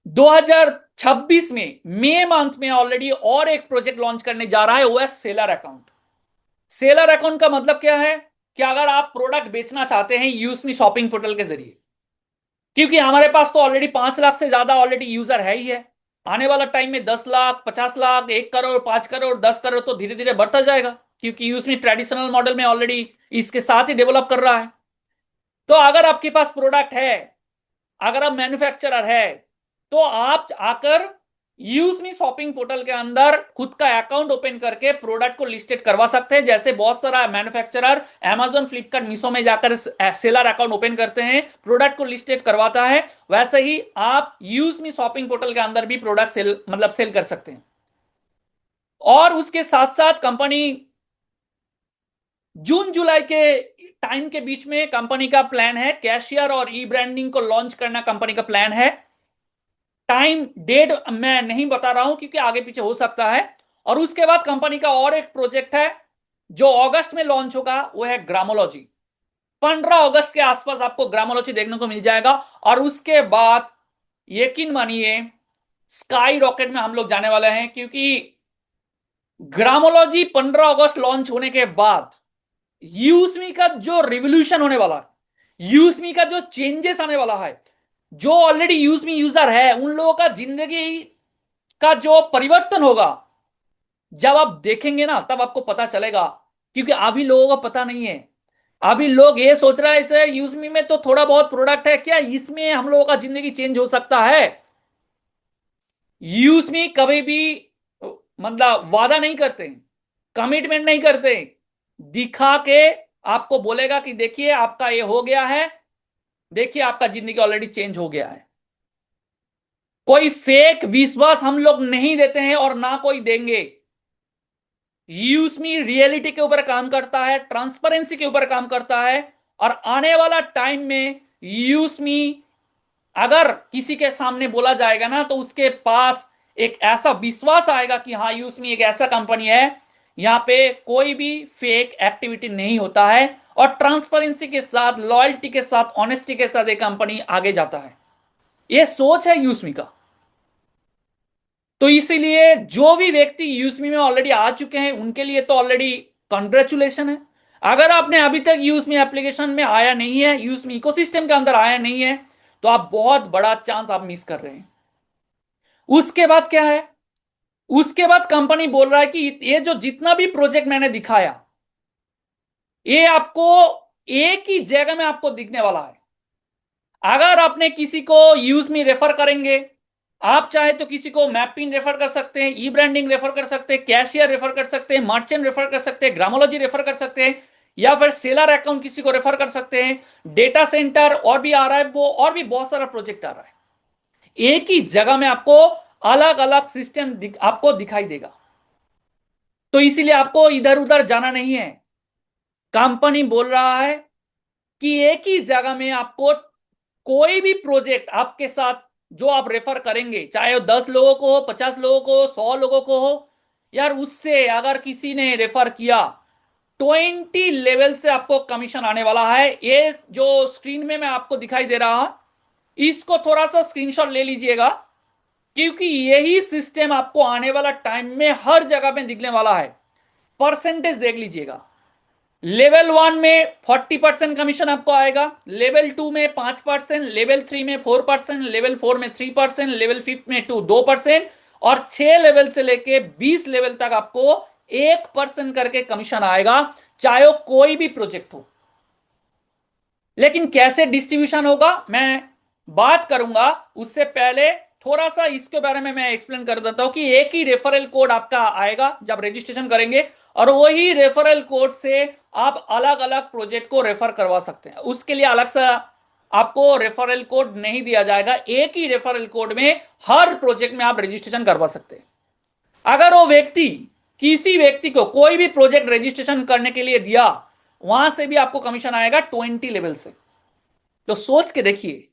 2026 में मई मंथ में ऑलरेडी और एक प्रोजेक्ट लॉन्च करने जा रहा है, वो है सेलर अकाउंट। सेलर अकाउंट का मतलब क्या है कि अगर आप प्रोडक्ट बेचना चाहते हैं यूसमी शॉपिंग पोर्टल के जरिए, क्योंकि हमारे पास तो ऑलरेडी 5 लाख से ज्यादा ऑलरेडी यूजर है ही है, आने वाला टाइम में 10 लाख, 50 लाख, 1 करोड़, 5 करोड़, 10 करोड़ तो धीरे धीरे बढ़ता जाएगा, क्योंकि यूसमी ट्रेडिशनल मॉडल में ऑलरेडी इसके साथ ही डेवलप कर रहा है। तो अगर आपके पास प्रोडक्ट है, अगर आप मैन्युफैक्चरर है, तो आप आकर यूजमी शॉपिंग पोर्टल के अंदर खुद का अकाउंट ओपन करके प्रोडक्ट को लिस्टेड करवा सकते हैं। जैसे बहुत सारा मैन्युफैक्चरर अमेजोन, फ्लिपकार्ट, मीशो में जाकर सेलर अकाउंट ओपन करते हैं, प्रोडक्ट को लिस्टेड करवाता है, वैसे ही आप यूजमी शॉपिंग पोर्टल के अंदर भी प्रोडक्ट सेल मतलब सेल कर सकते हैं। और उसके साथ साथ कंपनी जून जुलाई के टाइम के बीच में कंपनी का प्लान है कैशियर और ई ब्रांडिंग को लॉन्च करना, कंपनी का प्लान है। टाइम डेट मैं नहीं बता रहा हूं क्योंकि आगे पीछे हो सकता है। और उसके बाद कंपनी का और एक प्रोजेक्ट है जो अगस्त में लॉन्च होगा, वो है ग्रामोलॉजी। 15 अगस्त के आसपास आपको ग्रामोलॉजी देखने को मिल जाएगा। और उसके बाद यकीन मानिए स्काई रॉकेट में हम लोग जाने वाले हैं, क्योंकि ग्रामोलॉजी 15 अगस्त लॉन्च होने के बाद यूसमी का जो रिवोल्यूशन होने वाला है, यूसमी का जो चेंजेस आने वाला है, जो ऑलरेडी यूसमी यूजर है उन लोगों का जिंदगी का जो परिवर्तन होगा, जब आप देखेंगे ना तब आपको पता चलेगा। क्योंकि अभी लोगों को पता नहीं है, अभी लोग ये सोच रहा है इसे यूसमी में तो थोड़ा बहुत प्रोडक्ट है, क्या इसमें हम लोगों का जिंदगी चेंज हो सकता है? यूसमी कभी भी मतलब वादा नहीं करते, कमिटमेंट नहीं करते, दिखा के आपको बोलेगा कि देखिए आपका ये हो गया है, देखिए आपका जिंदगी ऑलरेडी चेंज हो गया है। कोई फेक विश्वास हम लोग नहीं देते हैं और ना कोई देंगे। यूसमी रियलिटी के ऊपर काम करता है, ट्रांसपेरेंसी के ऊपर काम करता है। और आने वाला टाइम में यूसमी अगर किसी के सामने बोला जाएगा ना तो उसके पास एक ऐसा विश्वास आएगा कि हाँ यूसमी एक ऐसा कंपनी है, यहां पे कोई भी फेक एक्टिविटी नहीं होता है, और ट्रांसपेरेंसी के साथ, लॉयल्टी के साथ, ऑनेस्टी के साथ एक कंपनी आगे जाता है। ये सोच है यूसमी का। तो इसीलिए जो भी व्यक्ति यूसमी में ऑलरेडी आ चुके हैं उनके लिए तो ऑलरेडी कंग्रेचुलेशन है। अगर आपने अभी तक यूसमी एप्लीकेशन में आया नहीं है, यूसमी इकोसिस्टम के अंदर आया नहीं है, तो आप बहुत बड़ा चांस आप मिस कर रहे हैं। उसके बाद क्या है, उसके बाद कंपनी बोल रहा है कि ये जो जितना भी प्रोजेक्ट मैंने दिखाया, ये आपको एक ही जगह में आपको दिखने वाला है। अगर आपने किसी को यूसमी रेफर करेंगे, आप चाहे तो किसी को मैपिंग रेफर कर सकते हैं, ई ब्रांडिंग रेफर कर सकते हैं, कैशियर रेफर कर सकते हैं, मर्चेंट रेफर कर सकते हैं, ग्रामोलॉजी रेफर कर सकते हैं, या फिर सेलर अकाउंट किसी को रेफर कर सकते हैं, डेटा सेंटर और भी आ रहा है, वो और भी बहुत सारा प्रोजेक्ट आ रहा है। एक ही जगह में आपको अलग अलग सिस्टम आपको दिखाई देगा। तो इसीलिए आपको इधर उधर जाना नहीं है। कंपनी बोल रहा है कि एक ही जगह में आपको कोई भी प्रोजेक्ट आपके साथ जो आप रेफर करेंगे, चाहे वो 10 लोगों को हो, 50 लोगों को हो, 100 लोगों को हो, यार उससे अगर किसी ने रेफर किया 20 लेवल से आपको कमीशन आने वाला है। ये जो स्क्रीन में मैं आपको दिखाई दे रहा, इसको थोड़ा सा स्क्रीनशॉट ले लीजिएगा, क्योंकि यही सिस्टम आपको आने वाला टाइम में हर जगह पे दिखने वाला है। परसेंटेज देख लीजिएगा, लेवल 1 में 40% कमीशन आपको आएगा, लेवल 2 में 5%, लेवल 3 में 4%, लेवल 4 में 3%, लेवल 5 में 2%, और 6 लेवल से लेके 20 लेवल तक आपको 1% करके कमीशन आएगा, चाहे वो कोई भी प्रोजेक्ट हो। लेकिन कैसे डिस्ट्रीब्यूशन होगा मैं बात करूंगा, उससे पहले थोड़ा सा इसके बारे में मैं एक्सप्लेन कर देता हूं कि एक ही रेफरल कोड आपका आएगा जब रजिस्ट्रेशन करेंगे, और वही रेफरल कोड से आप अलग अलग प्रोजेक्ट को रेफर करवा सकते हैं। उसके लिए अलग से आपको रेफरल कोड नहीं दिया जाएगा, एक ही रेफरल कोड में हर प्रोजेक्ट में आप रजिस्ट्रेशन करवा सकते हैं। अगर वो व्यक्ति किसी व्यक्ति को कोई भी प्रोजेक्ट रजिस्ट्रेशन करने के लिए दिया, वहां से भी आपको कमीशन आएगा 20 लेवल से। तो सोच के देखिए,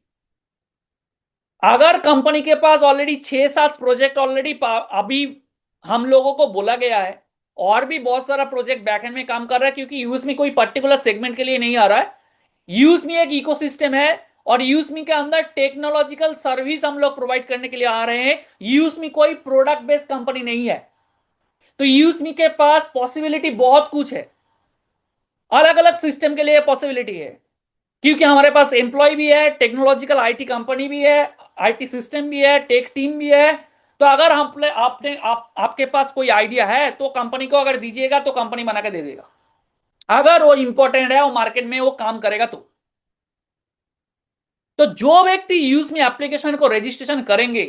अगर कंपनी के पास ऑलरेडी 6-7 प्रोजेक्ट ऑलरेडी अभी हम लोगों को बोला गया है, और भी बहुत सारा प्रोजेक्ट बैकएंड में काम कर रहा है, क्योंकि यूजमी कोई पर्टिकुलर सेगमेंट के लिए नहीं आ रहा है। यूजमी एक इकोसिस्टम है, और यूजमी के अंदर टेक्नोलॉजिकल सर्विस हम लोग प्रोवाइड करने के लिए आ रहे हैं। यूजमी कोई प्रोडक्ट बेस्ड कंपनी नहीं है। तो यूजमी के पास पॉसिबिलिटी बहुत कुछ है। अलग अलग सिस्टम के लिए पॉसिबिलिटी है, क्योंकि हमारे पास एम्प्लॉय भी है, टेक्नोलॉजिकल आईटी कंपनी भी है, आईटी सिस्टम भी है, टेक टीम भी है। तो अगर आपके पास कोई आइडिया है तो कंपनी को अगर दीजिएगा तो कंपनी बना के दे देगा, अगर वो इंपॉर्टेंट है, वो मार्केट में वो काम करेगा तो जो व्यक्ति यूज में एप्लीकेशन को रजिस्ट्रेशन करेंगे,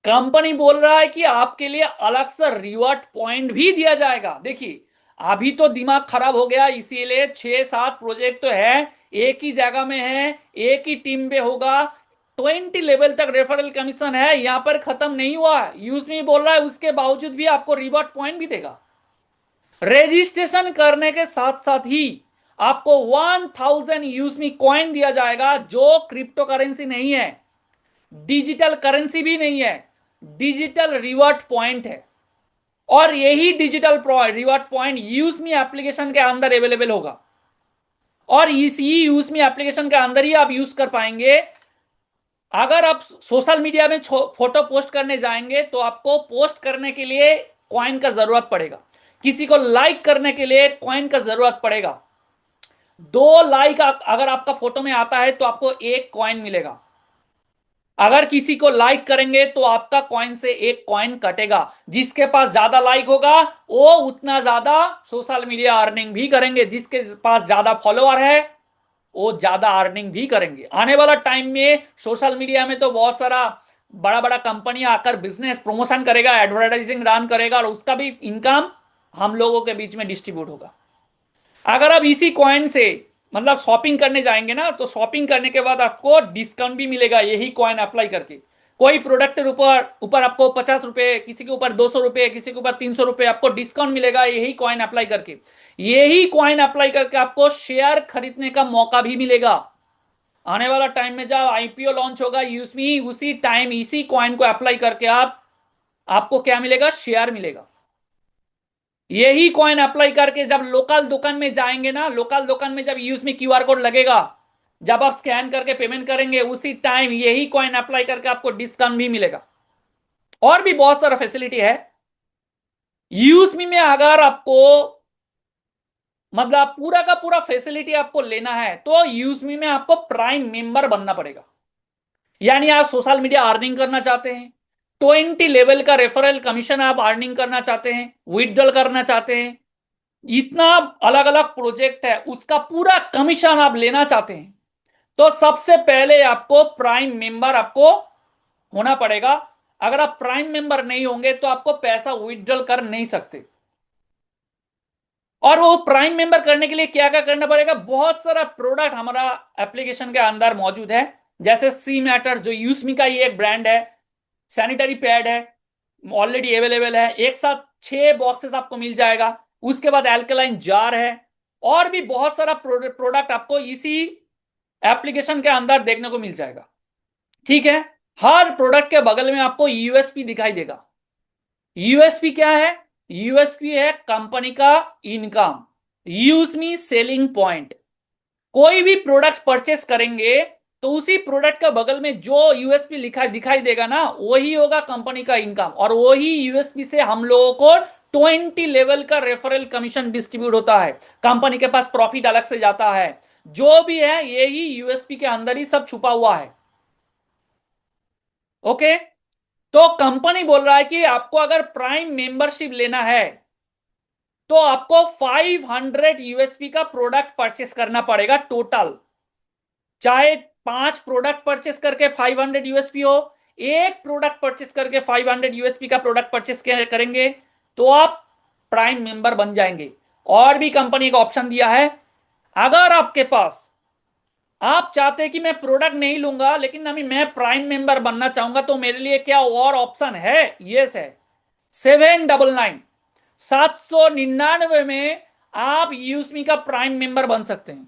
कंपनी बोल रहा है कि आपके लिए अलग से रिवॉर्ड पॉइंट भी दिया जाएगा। देखिए, अभी तो दिमाग खराब हो गया, इसीलिए 6-7 प्रोजेक्ट तो है, एक ही जगह में है, एक ही टीम पे होगा, 20 लेवल तक रेफरल कमीशन है, यहां पर खत्म नहीं हुआ। यूज में बोल रहा है उसके बावजूद भी आपको रिवॉर्ड पॉइंट भी देगा। रजिस्ट्रेशन करने के साथ साथ ही आपको 1000 यूजमी कॉइन दिया जाएगा, जो क्रिप्टो करेंसी नहीं है, डिजिटल करेंसी भी नहीं है, डिजिटल रिवॉर्ड पॉइंट है। और यही डिजिटल रिवॉर्ड पॉइंट यूजमी एप्लीकेशन के अंदर अवेलेबल होगा, और इसी यूजमी एप्लीकेशन के अंदर ही आप यूज कर पाएंगे। अगर आप सोशल मीडिया में फोटो पोस्ट करने जाएंगे तो आपको पोस्ट करने के लिए कॉइन का जरूरत पड़ेगा, किसी को लाइक करने के लिए कॉइन का जरूरत पड़ेगा। 2 लाइक अगर आपका फोटो में आता है तो आपको 1 कॉइन मिलेगा, अगर किसी को लाइक करेंगे तो आपका कॉइन से 1 कॉइन कटेगा। जिसके पास ज्यादा लाइक होगा वो उतना ज्यादा सोशल मीडिया अर्निंग भी करेंगे, जिसके पास ज्यादा फॉलोअर है वो ज्यादा अर्निंग भी करेंगे। आने वाला टाइम में सोशल मीडिया में तो बहुत सारा बड़ा बड़ा कंपनी आकर बिजनेस प्रमोशन करेगा, एडवर्टाइजिंग रन करेगा, और उसका भी इनकम हम लोगों के बीच में डिस्ट्रीब्यूट होगा। अगर आप इसी कॉइन से मतलब शॉपिंग करने जाएंगे ना, तो शॉपिंग करने के बाद आपको डिस्काउंट भी मिलेगा यही कॉइन अप्लाई करके। कोई प्रोडक्ट के ऊपर ऊपर आपको 50 रुपए, किसी के ऊपर 200 रुपए, किसी के ऊपर 300 रुपए आपको डिस्काउंट मिलेगा यही कॉइन अप्लाई करके। यही कॉइन अप्लाई करके आपको शेयर खरीदने का मौका भी मिलेगा। आने वाला टाइम में जब आईपीओ लॉन्च होगा यूसमी, उसी टाइम इसी कॉइन को अप्लाई करके आपको क्या मिलेगा, शेयर मिलेगा। यही कॉइन अप्लाई करके जब लोकल दुकान में जाएंगे ना, लोकल दुकान में जब यूज में क्यूआर कोड लगेगा, जब आप स्कैन करके पेमेंट करेंगे, उसी टाइम यही कॉइन अप्लाई करके आपको डिस्काउंट भी मिलेगा। और भी बहुत सारा फैसिलिटी है यूजमी में। अगर आपको मतलब पूरा का पूरा फैसिलिटी आपको लेना है तो यूजमी में आपको प्राइम मेंबर बनना पड़ेगा। यानी आप सोशल मीडिया अर्निंग करना चाहते हैं, 20 लेवल का रेफरल कमीशन आप अर्निंग करना चाहते हैं, विथड्रॉल करना चाहते हैं, इतना अलग अलग प्रोजेक्ट है, उसका पूरा कमीशन आप लेना चाहते हैं, तो सबसे पहले आपको प्राइम मेंबर आपको होना पड़ेगा। अगर आप प्राइम मेंबर नहीं होंगे तो आपको पैसा विथड्रॉल कर नहीं सकते। और वो प्राइम मेंबर करने के लिए क्या क्या करना पड़ेगा, बहुत सारा प्रोडक्ट हमारा एप्लीकेशन के अंदर मौजूद है। जैसे सी मैटर जो यूसमी का ही एक ब्रांड है, सैनिटरी पैड है, ऑलरेडी अवेलेबल है, एक साथ 6 बॉक्सेस आपको मिल जाएगा। उसके बाद एल्कलाइन जार है, और भी बहुत सारा प्रोडक्ट आपको इसी एप्लीकेशन के अंदर देखने को मिल जाएगा। ठीक है, हर प्रोडक्ट के बगल में आपको यूएसपी दिखाई देगा। यूएसपी क्या है, यूएसपी है कंपनी का इनकम, यूजमी सेलिंग पॉइंट। कोई भी प्रोडक्ट परचेस करेंगे तो उसी प्रोडक्ट के बगल में जो यूएसपी लिखा दिखाई देगा ना, वही होगा कंपनी का इनकम, और वही यूएसपी से हम लोगों को 20 लेवल का रेफरल कमीशन डिस्ट्रीब्यूट होता है, कंपनी के पास प्रॉफिट अलग से जाता है। जो भी है यही यूएसपी के अंदर ही सब छुपा हुआ है। ओके, तो कंपनी बोल रहा है कि आपको अगर प्राइम मेंबरशिप लेना है तो आपको 500 यूएसपी का प्रोडक्ट परचेस करना पड़ेगा टोटल। चाहे 5 प्रोडक्ट परचेस करके 500 यूएसपी हो, एक प्रोडक्ट परचेस करके 500 यूएसपी का प्रोडक्ट परचेस करेंगे तो आप प्राइम मेंबर बन जाएंगे। और भी कंपनी का ऑप्शन दिया है, अगर आपके पास आप चाहते हैं कि मैं प्रोडक्ट नहीं लूंगा लेकिन अभी मैं प्राइम मेंबर बनना चाहूंगा, तो मेरे लिए क्या और ऑप्शन है, यस है। 799 में आप यूसमी का प्राइम मेंबर बन सकते हैं,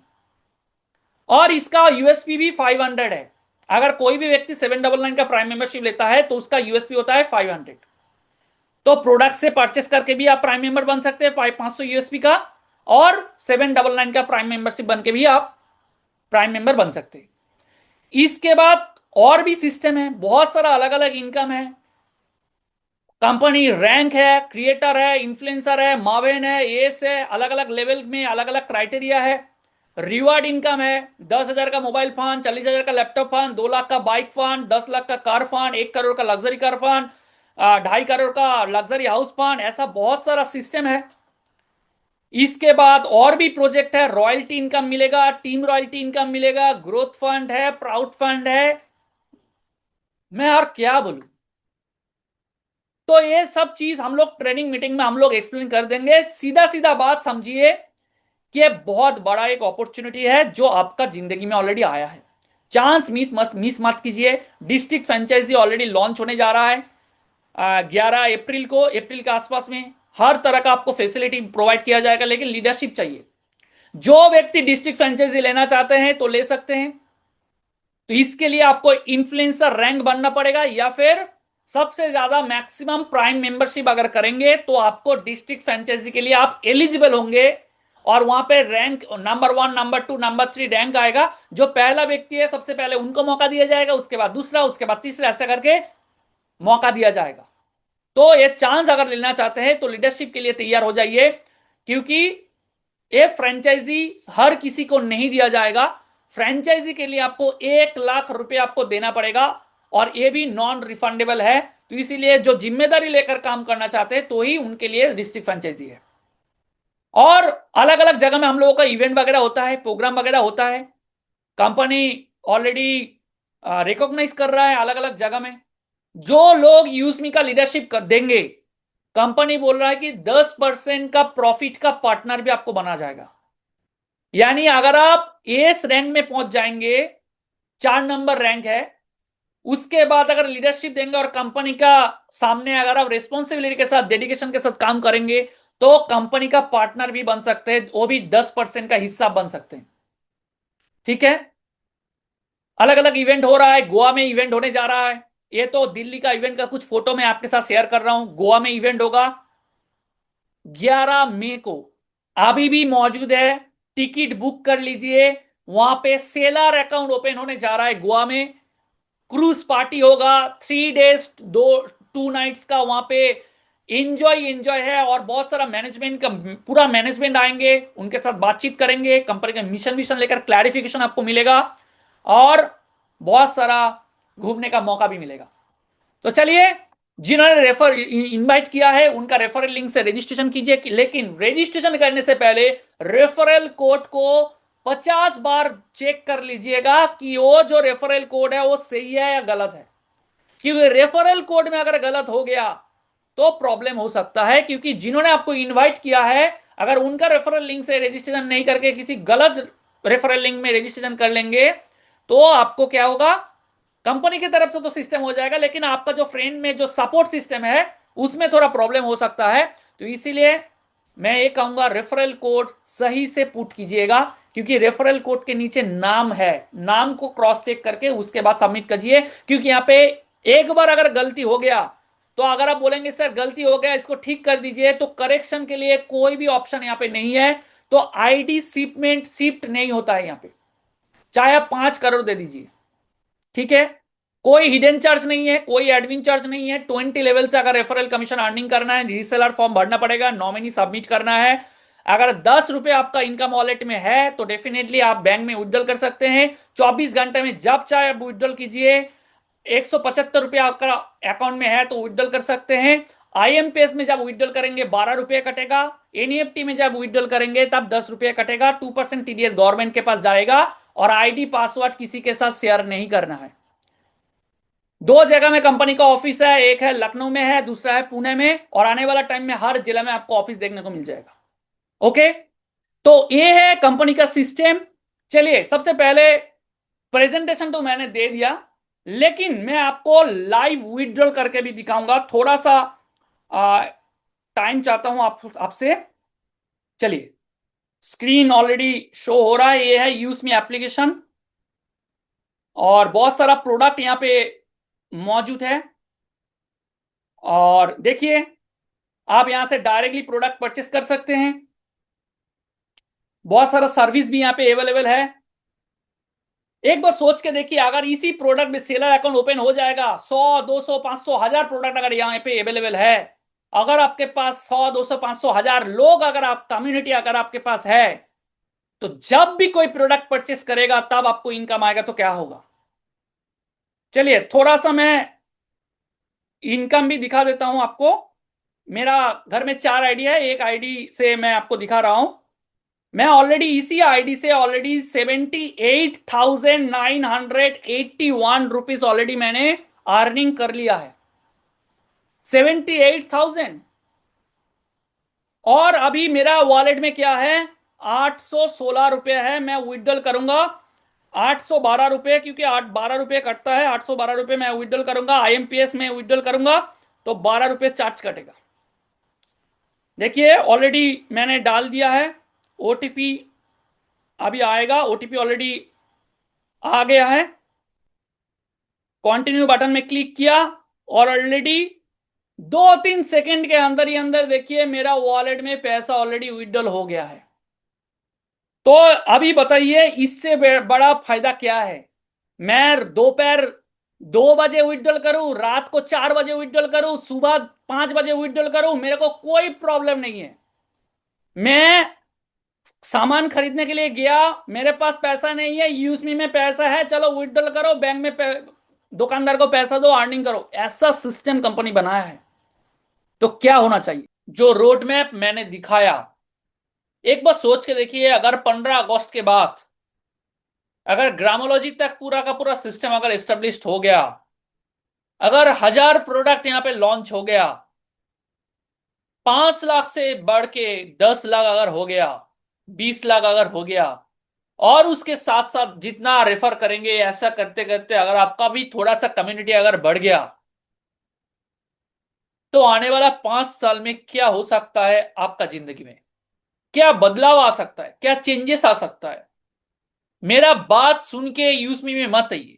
और इसका यूएसपी भी 500 है। अगर कोई भी व्यक्ति 799 का प्राइम मेंबरशिप लेता है तो उसका यूएसपी होता है 500। तो प्रोडक्ट से परचेस करके भी आप प्राइम मेंबर बन सकते हैं 500 यूएसपी का, और 799 का प्राइम मेंबरशिप बन के भी आप प्राइम मेंबर बन सकते हैं। इसके बाद और भी सिस्टम है, बहुत सारा अलग अलग इनकम है। कंपनी रैंक है, क्रिएटर है, इन्फ्लुएंसर है, मावेन है, एस है, अलग अलग लेवल में अलग अलग क्राइटेरिया है। रिवार्ड इनकम है, 10,000 का मोबाइल फोन, 40,000 का लैपटॉप फोन, 2 लाख का बाइक फोन, 10 लाख का कार फोन, 1 करोड़ का लग्जरी कार फोन, 2.5 करोड़ का लग्जरी हाउस फोन, ऐसा बहुत सारा सिस्टम है। इसके बाद और भी प्रोजेक्ट है, रॉयल्टी इनकम मिलेगा, टीम रॉयल्टी इनकम मिलेगा, ग्रोथ फंड है, प्राउड फंड है, मैं और क्या बोलूं। तो ये सब चीज हम लोग ट्रेनिंग मीटिंग में हम लोग एक्सप्लेन कर देंगे। सीधा सीधा बात समझिए कि ये बहुत बड़ा एक अपॉर्चुनिटी है जो आपका जिंदगी में ऑलरेडी आया है। चांस मिस मत कीजिए। डिस्ट्रिक्ट फ्रेंचाइजी ऑलरेडी लॉन्च होने जा रहा है 11 अप्रैल को, अप्रैल के आसपास में। हर तरह का आपको फैसिलिटी प्रोवाइड किया जाएगा, लेकिन लीडरशिप चाहिए। जो व्यक्ति डिस्ट्रिक्ट फ्रेंचाइजी लेना चाहते हैं तो ले सकते हैं। तो इसके लिए आपको इन्फ्लुएंसर रैंक बनना पड़ेगा, या फिर सबसे ज्यादा मैक्सिमम प्राइम मेंबरशिप अगर करेंगे तो आपको डिस्ट्रिक्ट फ्रेंचाइजी के लिए आप एलिजिबल होंगे। और वहां पे rank number 1, number 2, number 3 rank आएगा। जो पहला व्यक्ति है सबसे पहले उनको मौका दिया जाएगा, उसके बाद दूसरा, उसके बाद तीसरा, ऐसा करके मौका दिया जाएगा। तो ये चांस अगर लेना चाहते हैं तो लीडरशिप के लिए तैयार हो जाइए, क्योंकि ये फ्रेंचाइजी हर किसी को नहीं दिया जाएगा। फ्रेंचाइजी के लिए आपको 1 लाख रुपए आपको देना पड़ेगा, और ये भी नॉन रिफंडेबल है। तो इसीलिए जो जिम्मेदारी लेकर काम करना चाहते हैं तो ही उनके लिए डिस्ट्रिक्ट फ्रेंचाइजी है। और अलग अलग जगह में हम लोगों का इवेंट वगैरह होता है, प्रोग्राम वगैरह होता है। कंपनी ऑलरेडी रिकॉग्नाइज कर रहा है अलग अलग जगह में। जो लोग यूसमी का लीडरशिप कर देंगे, कंपनी बोल रहा है कि 10% का प्रॉफिट का पार्टनर भी आपको बना जाएगा। यानी अगर आप एस रैंक में पहुंच जाएंगे, 4 नंबर रैंक है, उसके बाद अगर लीडरशिप देंगे और कंपनी का सामने अगर आप रेस्पॉन्सिबिलिटी के साथ, डेडिकेशन के साथ काम करेंगे, तो कंपनी का पार्टनर भी बन सकते हैं, वो भी 10% का हिस्सा बन सकते हैं। ठीक है। अलग अलग इवेंट हो रहा है, गोवा में इवेंट होने जा रहा है। ये तो दिल्ली का इवेंट का कुछ फोटो मैं आपके साथ शेयर कर रहा हूं। गोवा में इवेंट होगा 11 मई को, अभी भी मौजूद है, टिकट बुक कर लीजिए। वहां पे सेलर अकाउंट ओपन होने जा रहा है गोवा में। क्रूज पार्टी होगा, 3 डेज 2 नाइट्स का वहां पे एंजॉय एंजॉय है। और बहुत सारा मैनेजमेंट का पूरा मैनेजमेंट आएंगे, उनके साथ बातचीत करेंगे, कंपनी का मिशन विशन लेकर क्लैरिफिकेशन आपको मिलेगा, और बहुत सारा घूमने का मौका भी मिलेगा। तो चलिए, जिन्होंने रेफर इनवाइट किया है उनका रेफरल लिंक से रजिस्ट्रेशन कीजिए, लेकिन रजिस्ट्रेशन करने से पहले रेफरल कोड को 50 बार चेक कर लीजिएगा कि वो जो रेफरल कोड है वो सही है या गलत है। क्योंकि रेफरल कोड में अगर गलत हो गया तो प्रॉब्लम हो सकता है, क्योंकि जिन्होंने आपको इनवाइट किया है अगर उनका रेफरल लिंक से रजिस्ट्रेशन नहीं करके किसी गलत रेफरल लिंक में रजिस्ट्रेशन कर लेंगे, तो आपको क्या होगा, कंपनी की तरफ से तो सिस्टम हो जाएगा, लेकिन आपका जो फ्रेंड में जो सपोर्ट सिस्टम है उसमें थोड़ा प्रॉब्लम हो सकता है। तो इसीलिए मैं ये कहूंगा रेफरल कोड सही से पुट कीजिएगा, क्योंकि रेफरल कोड के नीचे नाम है, नाम को क्रॉस चेक करके उसके बाद सबमिट कीजिए। क्योंकि यहां पे एक बार अगर गलती हो गया, तो अगर आप बोलेंगे सर गलती हो गया इसको ठीक कर दीजिए, तो करेक्शन के लिए कोई भी ऑप्शन यहां पे नहीं है। तो आईडी शिपमेंट शिफ्ट नहीं होता है यहां पे, चाहे आप 5 करोड़ दे दीजिए। ठीक है। कोई हिडन चार्ज नहीं है, कोई एडमिन चार्ज नहीं है। 20 लेवल से अगर रेफरल कमीशन अर्निंग करना है, रीसेलर फॉर्म भरना पड़ेगा, नॉमिनी सबमिट करना है। अगर 10 रुपए आपका इनकम वॉलेट में है तो डेफिनेटली आप बैंक में विड्रॉल कर सकते हैं। 24 घंटे में जब चाहे आप विड्रॉल कीजिए। 175 रुपए आपका अकाउंट में है तो विड्रॉल कर सकते हैं। आईएमपीएस में जब विड्रॉल करेंगे 12 रुपए कटेगा। एनईएफटी में जब विड्रॉल करेंगे तब 10 रुपए कटेगा। 2% टीडीएस गवर्नमेंट के पास जाएगा। और आईडी पासवर्ड किसी के साथ शेयर नहीं करना है। 2 जगह में कंपनी का ऑफिस है, एक है लखनऊ में है, दूसरा है पुणे में, और आने वाला टाइम में हर जिला में आपको ऑफिस देखने को मिल जाएगा। ओके। तो ये है कंपनी का सिस्टम। चलिए, सबसे पहले प्रेजेंटेशन तो मैंने दे दिया, लेकिन मैं आपको लाइव विड्रॉल करके भी दिखाऊंगा। थोड़ा सा टाइम चाहता हूं आपसे। चलिए, स्क्रीन ऑलरेडी शो हो रहा है, ये है यूज़मी एप्लीकेशन, और बहुत सारा प्रोडक्ट यहां पे मौजूद है। और देखिए, आप यहां से डायरेक्टली प्रोडक्ट परचेस कर सकते हैं। बहुत सारा सर्विस भी यहां पे अवेलेबल है। एक बार सोच के देखिए, अगर इसी प्रोडक्ट में सेलर अकाउंट ओपन हो जाएगा, 100 200 500 1000 प्रोडक्ट अगर यहाँ पे अवेलेबल है, अगर आपके पास 100 200 500 1000 लोग, अगर आप कम्युनिटी अगर आपके पास है, तो जब भी कोई प्रोडक्ट परचेस करेगा तब आपको इनकम आएगा, तो क्या होगा। चलिए थोड़ा सा मैं इनकम भी दिखा देता हूं आपको। मेरा घर में 4 आईडी है, एक आईडी से मैं आपको दिखा रहा हूं। मैं ऑलरेडी इसी आईडी से ऑलरेडी 78,981 ऑलरेडी मैंने अर्निंग कर लिया है। 78,000। और अभी मेरा वॉलेट में क्या है, 816 रुपए है। मैं विड्रॉल करूंगा 812 रुपए, क्योंकि 8 12 रुपए कटता है। 812 रुपए मैं विड्रॉल करूंगा, आईएमपीएस में विड्रॉल करूंगा तो 12 रुपए चार्ज कटेगा। देखिए ऑलरेडी मैंने डाल दिया है। ओटीपी अभी आएगा, ओटीपी ऑलरेडी आ गया है। कंटिन्यू बटन में क्लिक किया और ऑलरेडी 2-3 सेकंड के अंदर ही अंदर देखिए मेरा वॉलेट में पैसा ऑलरेडी विड्रॉल हो गया है। तो अभी बताइए इससे बड़ा फायदा क्या है। मैं दोपहर 2 बजे विड्रॉल करूं, रात को 4 बजे विड्रॉल करूं, सुबह 5 बजे विड्रॉल करूं, मेरे को कोई प्रॉब्लम नहीं है। मैं सामान खरीदने के लिए गया, मेरे पास पैसा नहीं है, यूएसबी में पैसा है, चलो विड्रॉल करो, बैंक में दुकानदार को पैसा दो, अर्निंग करो। ऐसा सिस्टम कंपनी बनाया है। तो क्या होना चाहिए, जो रोड मैप मैंने दिखाया, एक बार सोच के देखिए। अगर 15 अगस्त के बाद अगर ग्रामोलॉजी तक पूरा का पूरा सिस्टम अगर एस्टेब्लिश्ड हो गया, अगर 1000 प्रोडक्ट यहां पे लॉन्च हो गया, 5 लाख से बढ़ के 10 लाख अगर हो गया, 20 लाख अगर हो गया, और उसके साथ साथ जितना रेफर करेंगे, ऐसा करते करते अगर आपका भी थोड़ा सा कम्युनिटी अगर बढ़ गया, तो आने वाला 5 साल में क्या हो सकता है आपका जिंदगी में, क्या बदलाव आ सकता है, क्या चेंजेस आ सकता है। मेरा बात सुन के यूज़मी में मत आइए,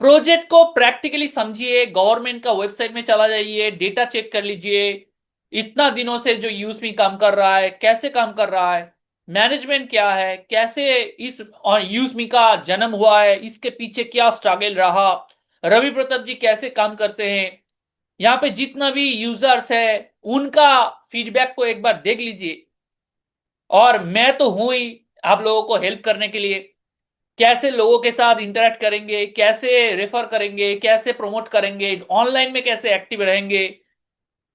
प्रोजेक्ट को प्रैक्टिकली समझिए। गवर्नमेंट का वेबसाइट में चला जाइए, डेटा चेक कर लीजिए, इतना दिनों से जो यूज़मी काम कर रहा है, कैसे काम कर रहा है, मैनेजमेंट क्या है, कैसे इस यूज़मी का जन्म हुआ है, इसके पीछे क्या स्ट्रगल रहा, रवि प्रताप जी कैसे काम करते हैं, यहाँ पे जितना भी यूजर्स है उनका फीडबैक को एक बार देख लीजिए। और मैं तो हूं ही आप लोगों को हेल्प करने के लिए, कैसे लोगों के साथ इंटरेक्ट करेंगे, कैसे रेफर करेंगे, कैसे प्रमोट करेंगे, ऑनलाइन में कैसे एक्टिव रहेंगे,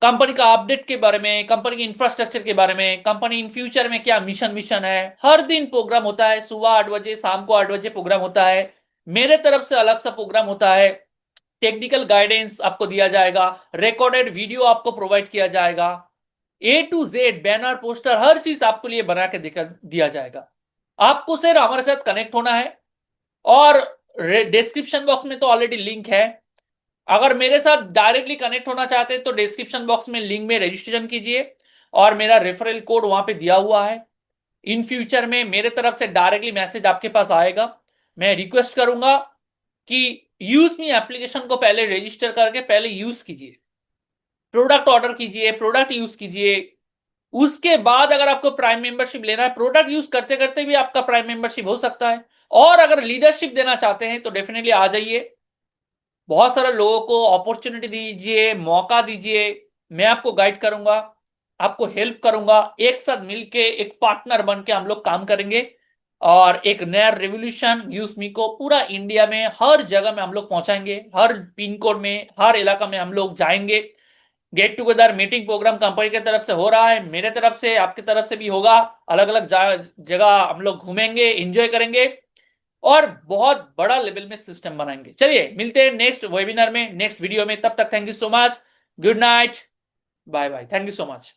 कंपनी का अपडेट के बारे में, कंपनी के इंफ्रास्ट्रक्चर के बारे में, कंपनी इन फ्यूचर में क्या मिशन मिशन है। हर दिन प्रोग्राम होता है, सुबह 8 बजे, शाम को 8 बजे प्रोग्राम होता है। मेरे तरफ से अलग सा प्रोग्राम होता है, टेक्निकल गाइडेंस आपको दिया जाएगा, रिकॉर्डेड वीडियो आपको प्रोवाइड किया जाएगा, A to Z banner poster हर चीज आपको लिए बना के दिया जाएगा। आपको सिर्फ हमारे साथ कनेक्ट होना है। और डिस्क्रिप्शन बॉक्स में तो ऑलरेडी लिंक है। अगर मेरे साथ डायरेक्टली कनेक्ट होना चाहते हैं तो डिस्क्रिप्शन बॉक्स में लिंक में रजिस्ट्रेशन कीजिए, और मेरा रेफरल कोड वहां पे दिया हुआ है। इन फ्यूचर में मेरे तरफ से डायरेक्टली मैसेज आपके पास आएगा। मैं रिक्वेस्ट करूंगा कि यूज मी एप्लीकेशन को पहले रजिस्टर करके पहले यूज कीजिए, प्रोडक्ट ऑर्डर कीजिए, प्रोडक्ट यूज कीजिए। उसके बाद अगर आपको प्राइम मेंबरशिप लेना है, प्रोडक्ट यूज करते करते भी आपका प्राइम मेंबरशिप हो सकता है। और अगर लीडरशिप देना चाहते हैं तो डेफिनेटली आ जाइए, बहुत सारे लोगों को अपॉर्चुनिटी दीजिए, मौका दीजिए। मैं आपको गाइड करूंगा, आपको हेल्प करूंगा, एक साथ मिलके एक पार्टनर बन के हम लोग काम करेंगे, और एक नया रेवोल्यूशन यूज़मी को पूरा इंडिया में हर जगह में हम लोग पहुंचाएंगे। हर पिन कोड में, हर इलाका में हम लोग जाएंगे। Get together meeting programme company की तरफ से हो रहा है, मेरे तरफ से, आपकी तरफ से भी होगा। अलग अलग जगह हम लोग घूमेंगे, एंजॉय करेंगे, और बहुत बड़ा लेवल में सिस्टम बनाएंगे। चलिए मिलते हैं नेक्स्ट वेबिनार में, नेक्स्ट वीडियो में। तब तक thank you so much, good night, bye bye, thank you so much.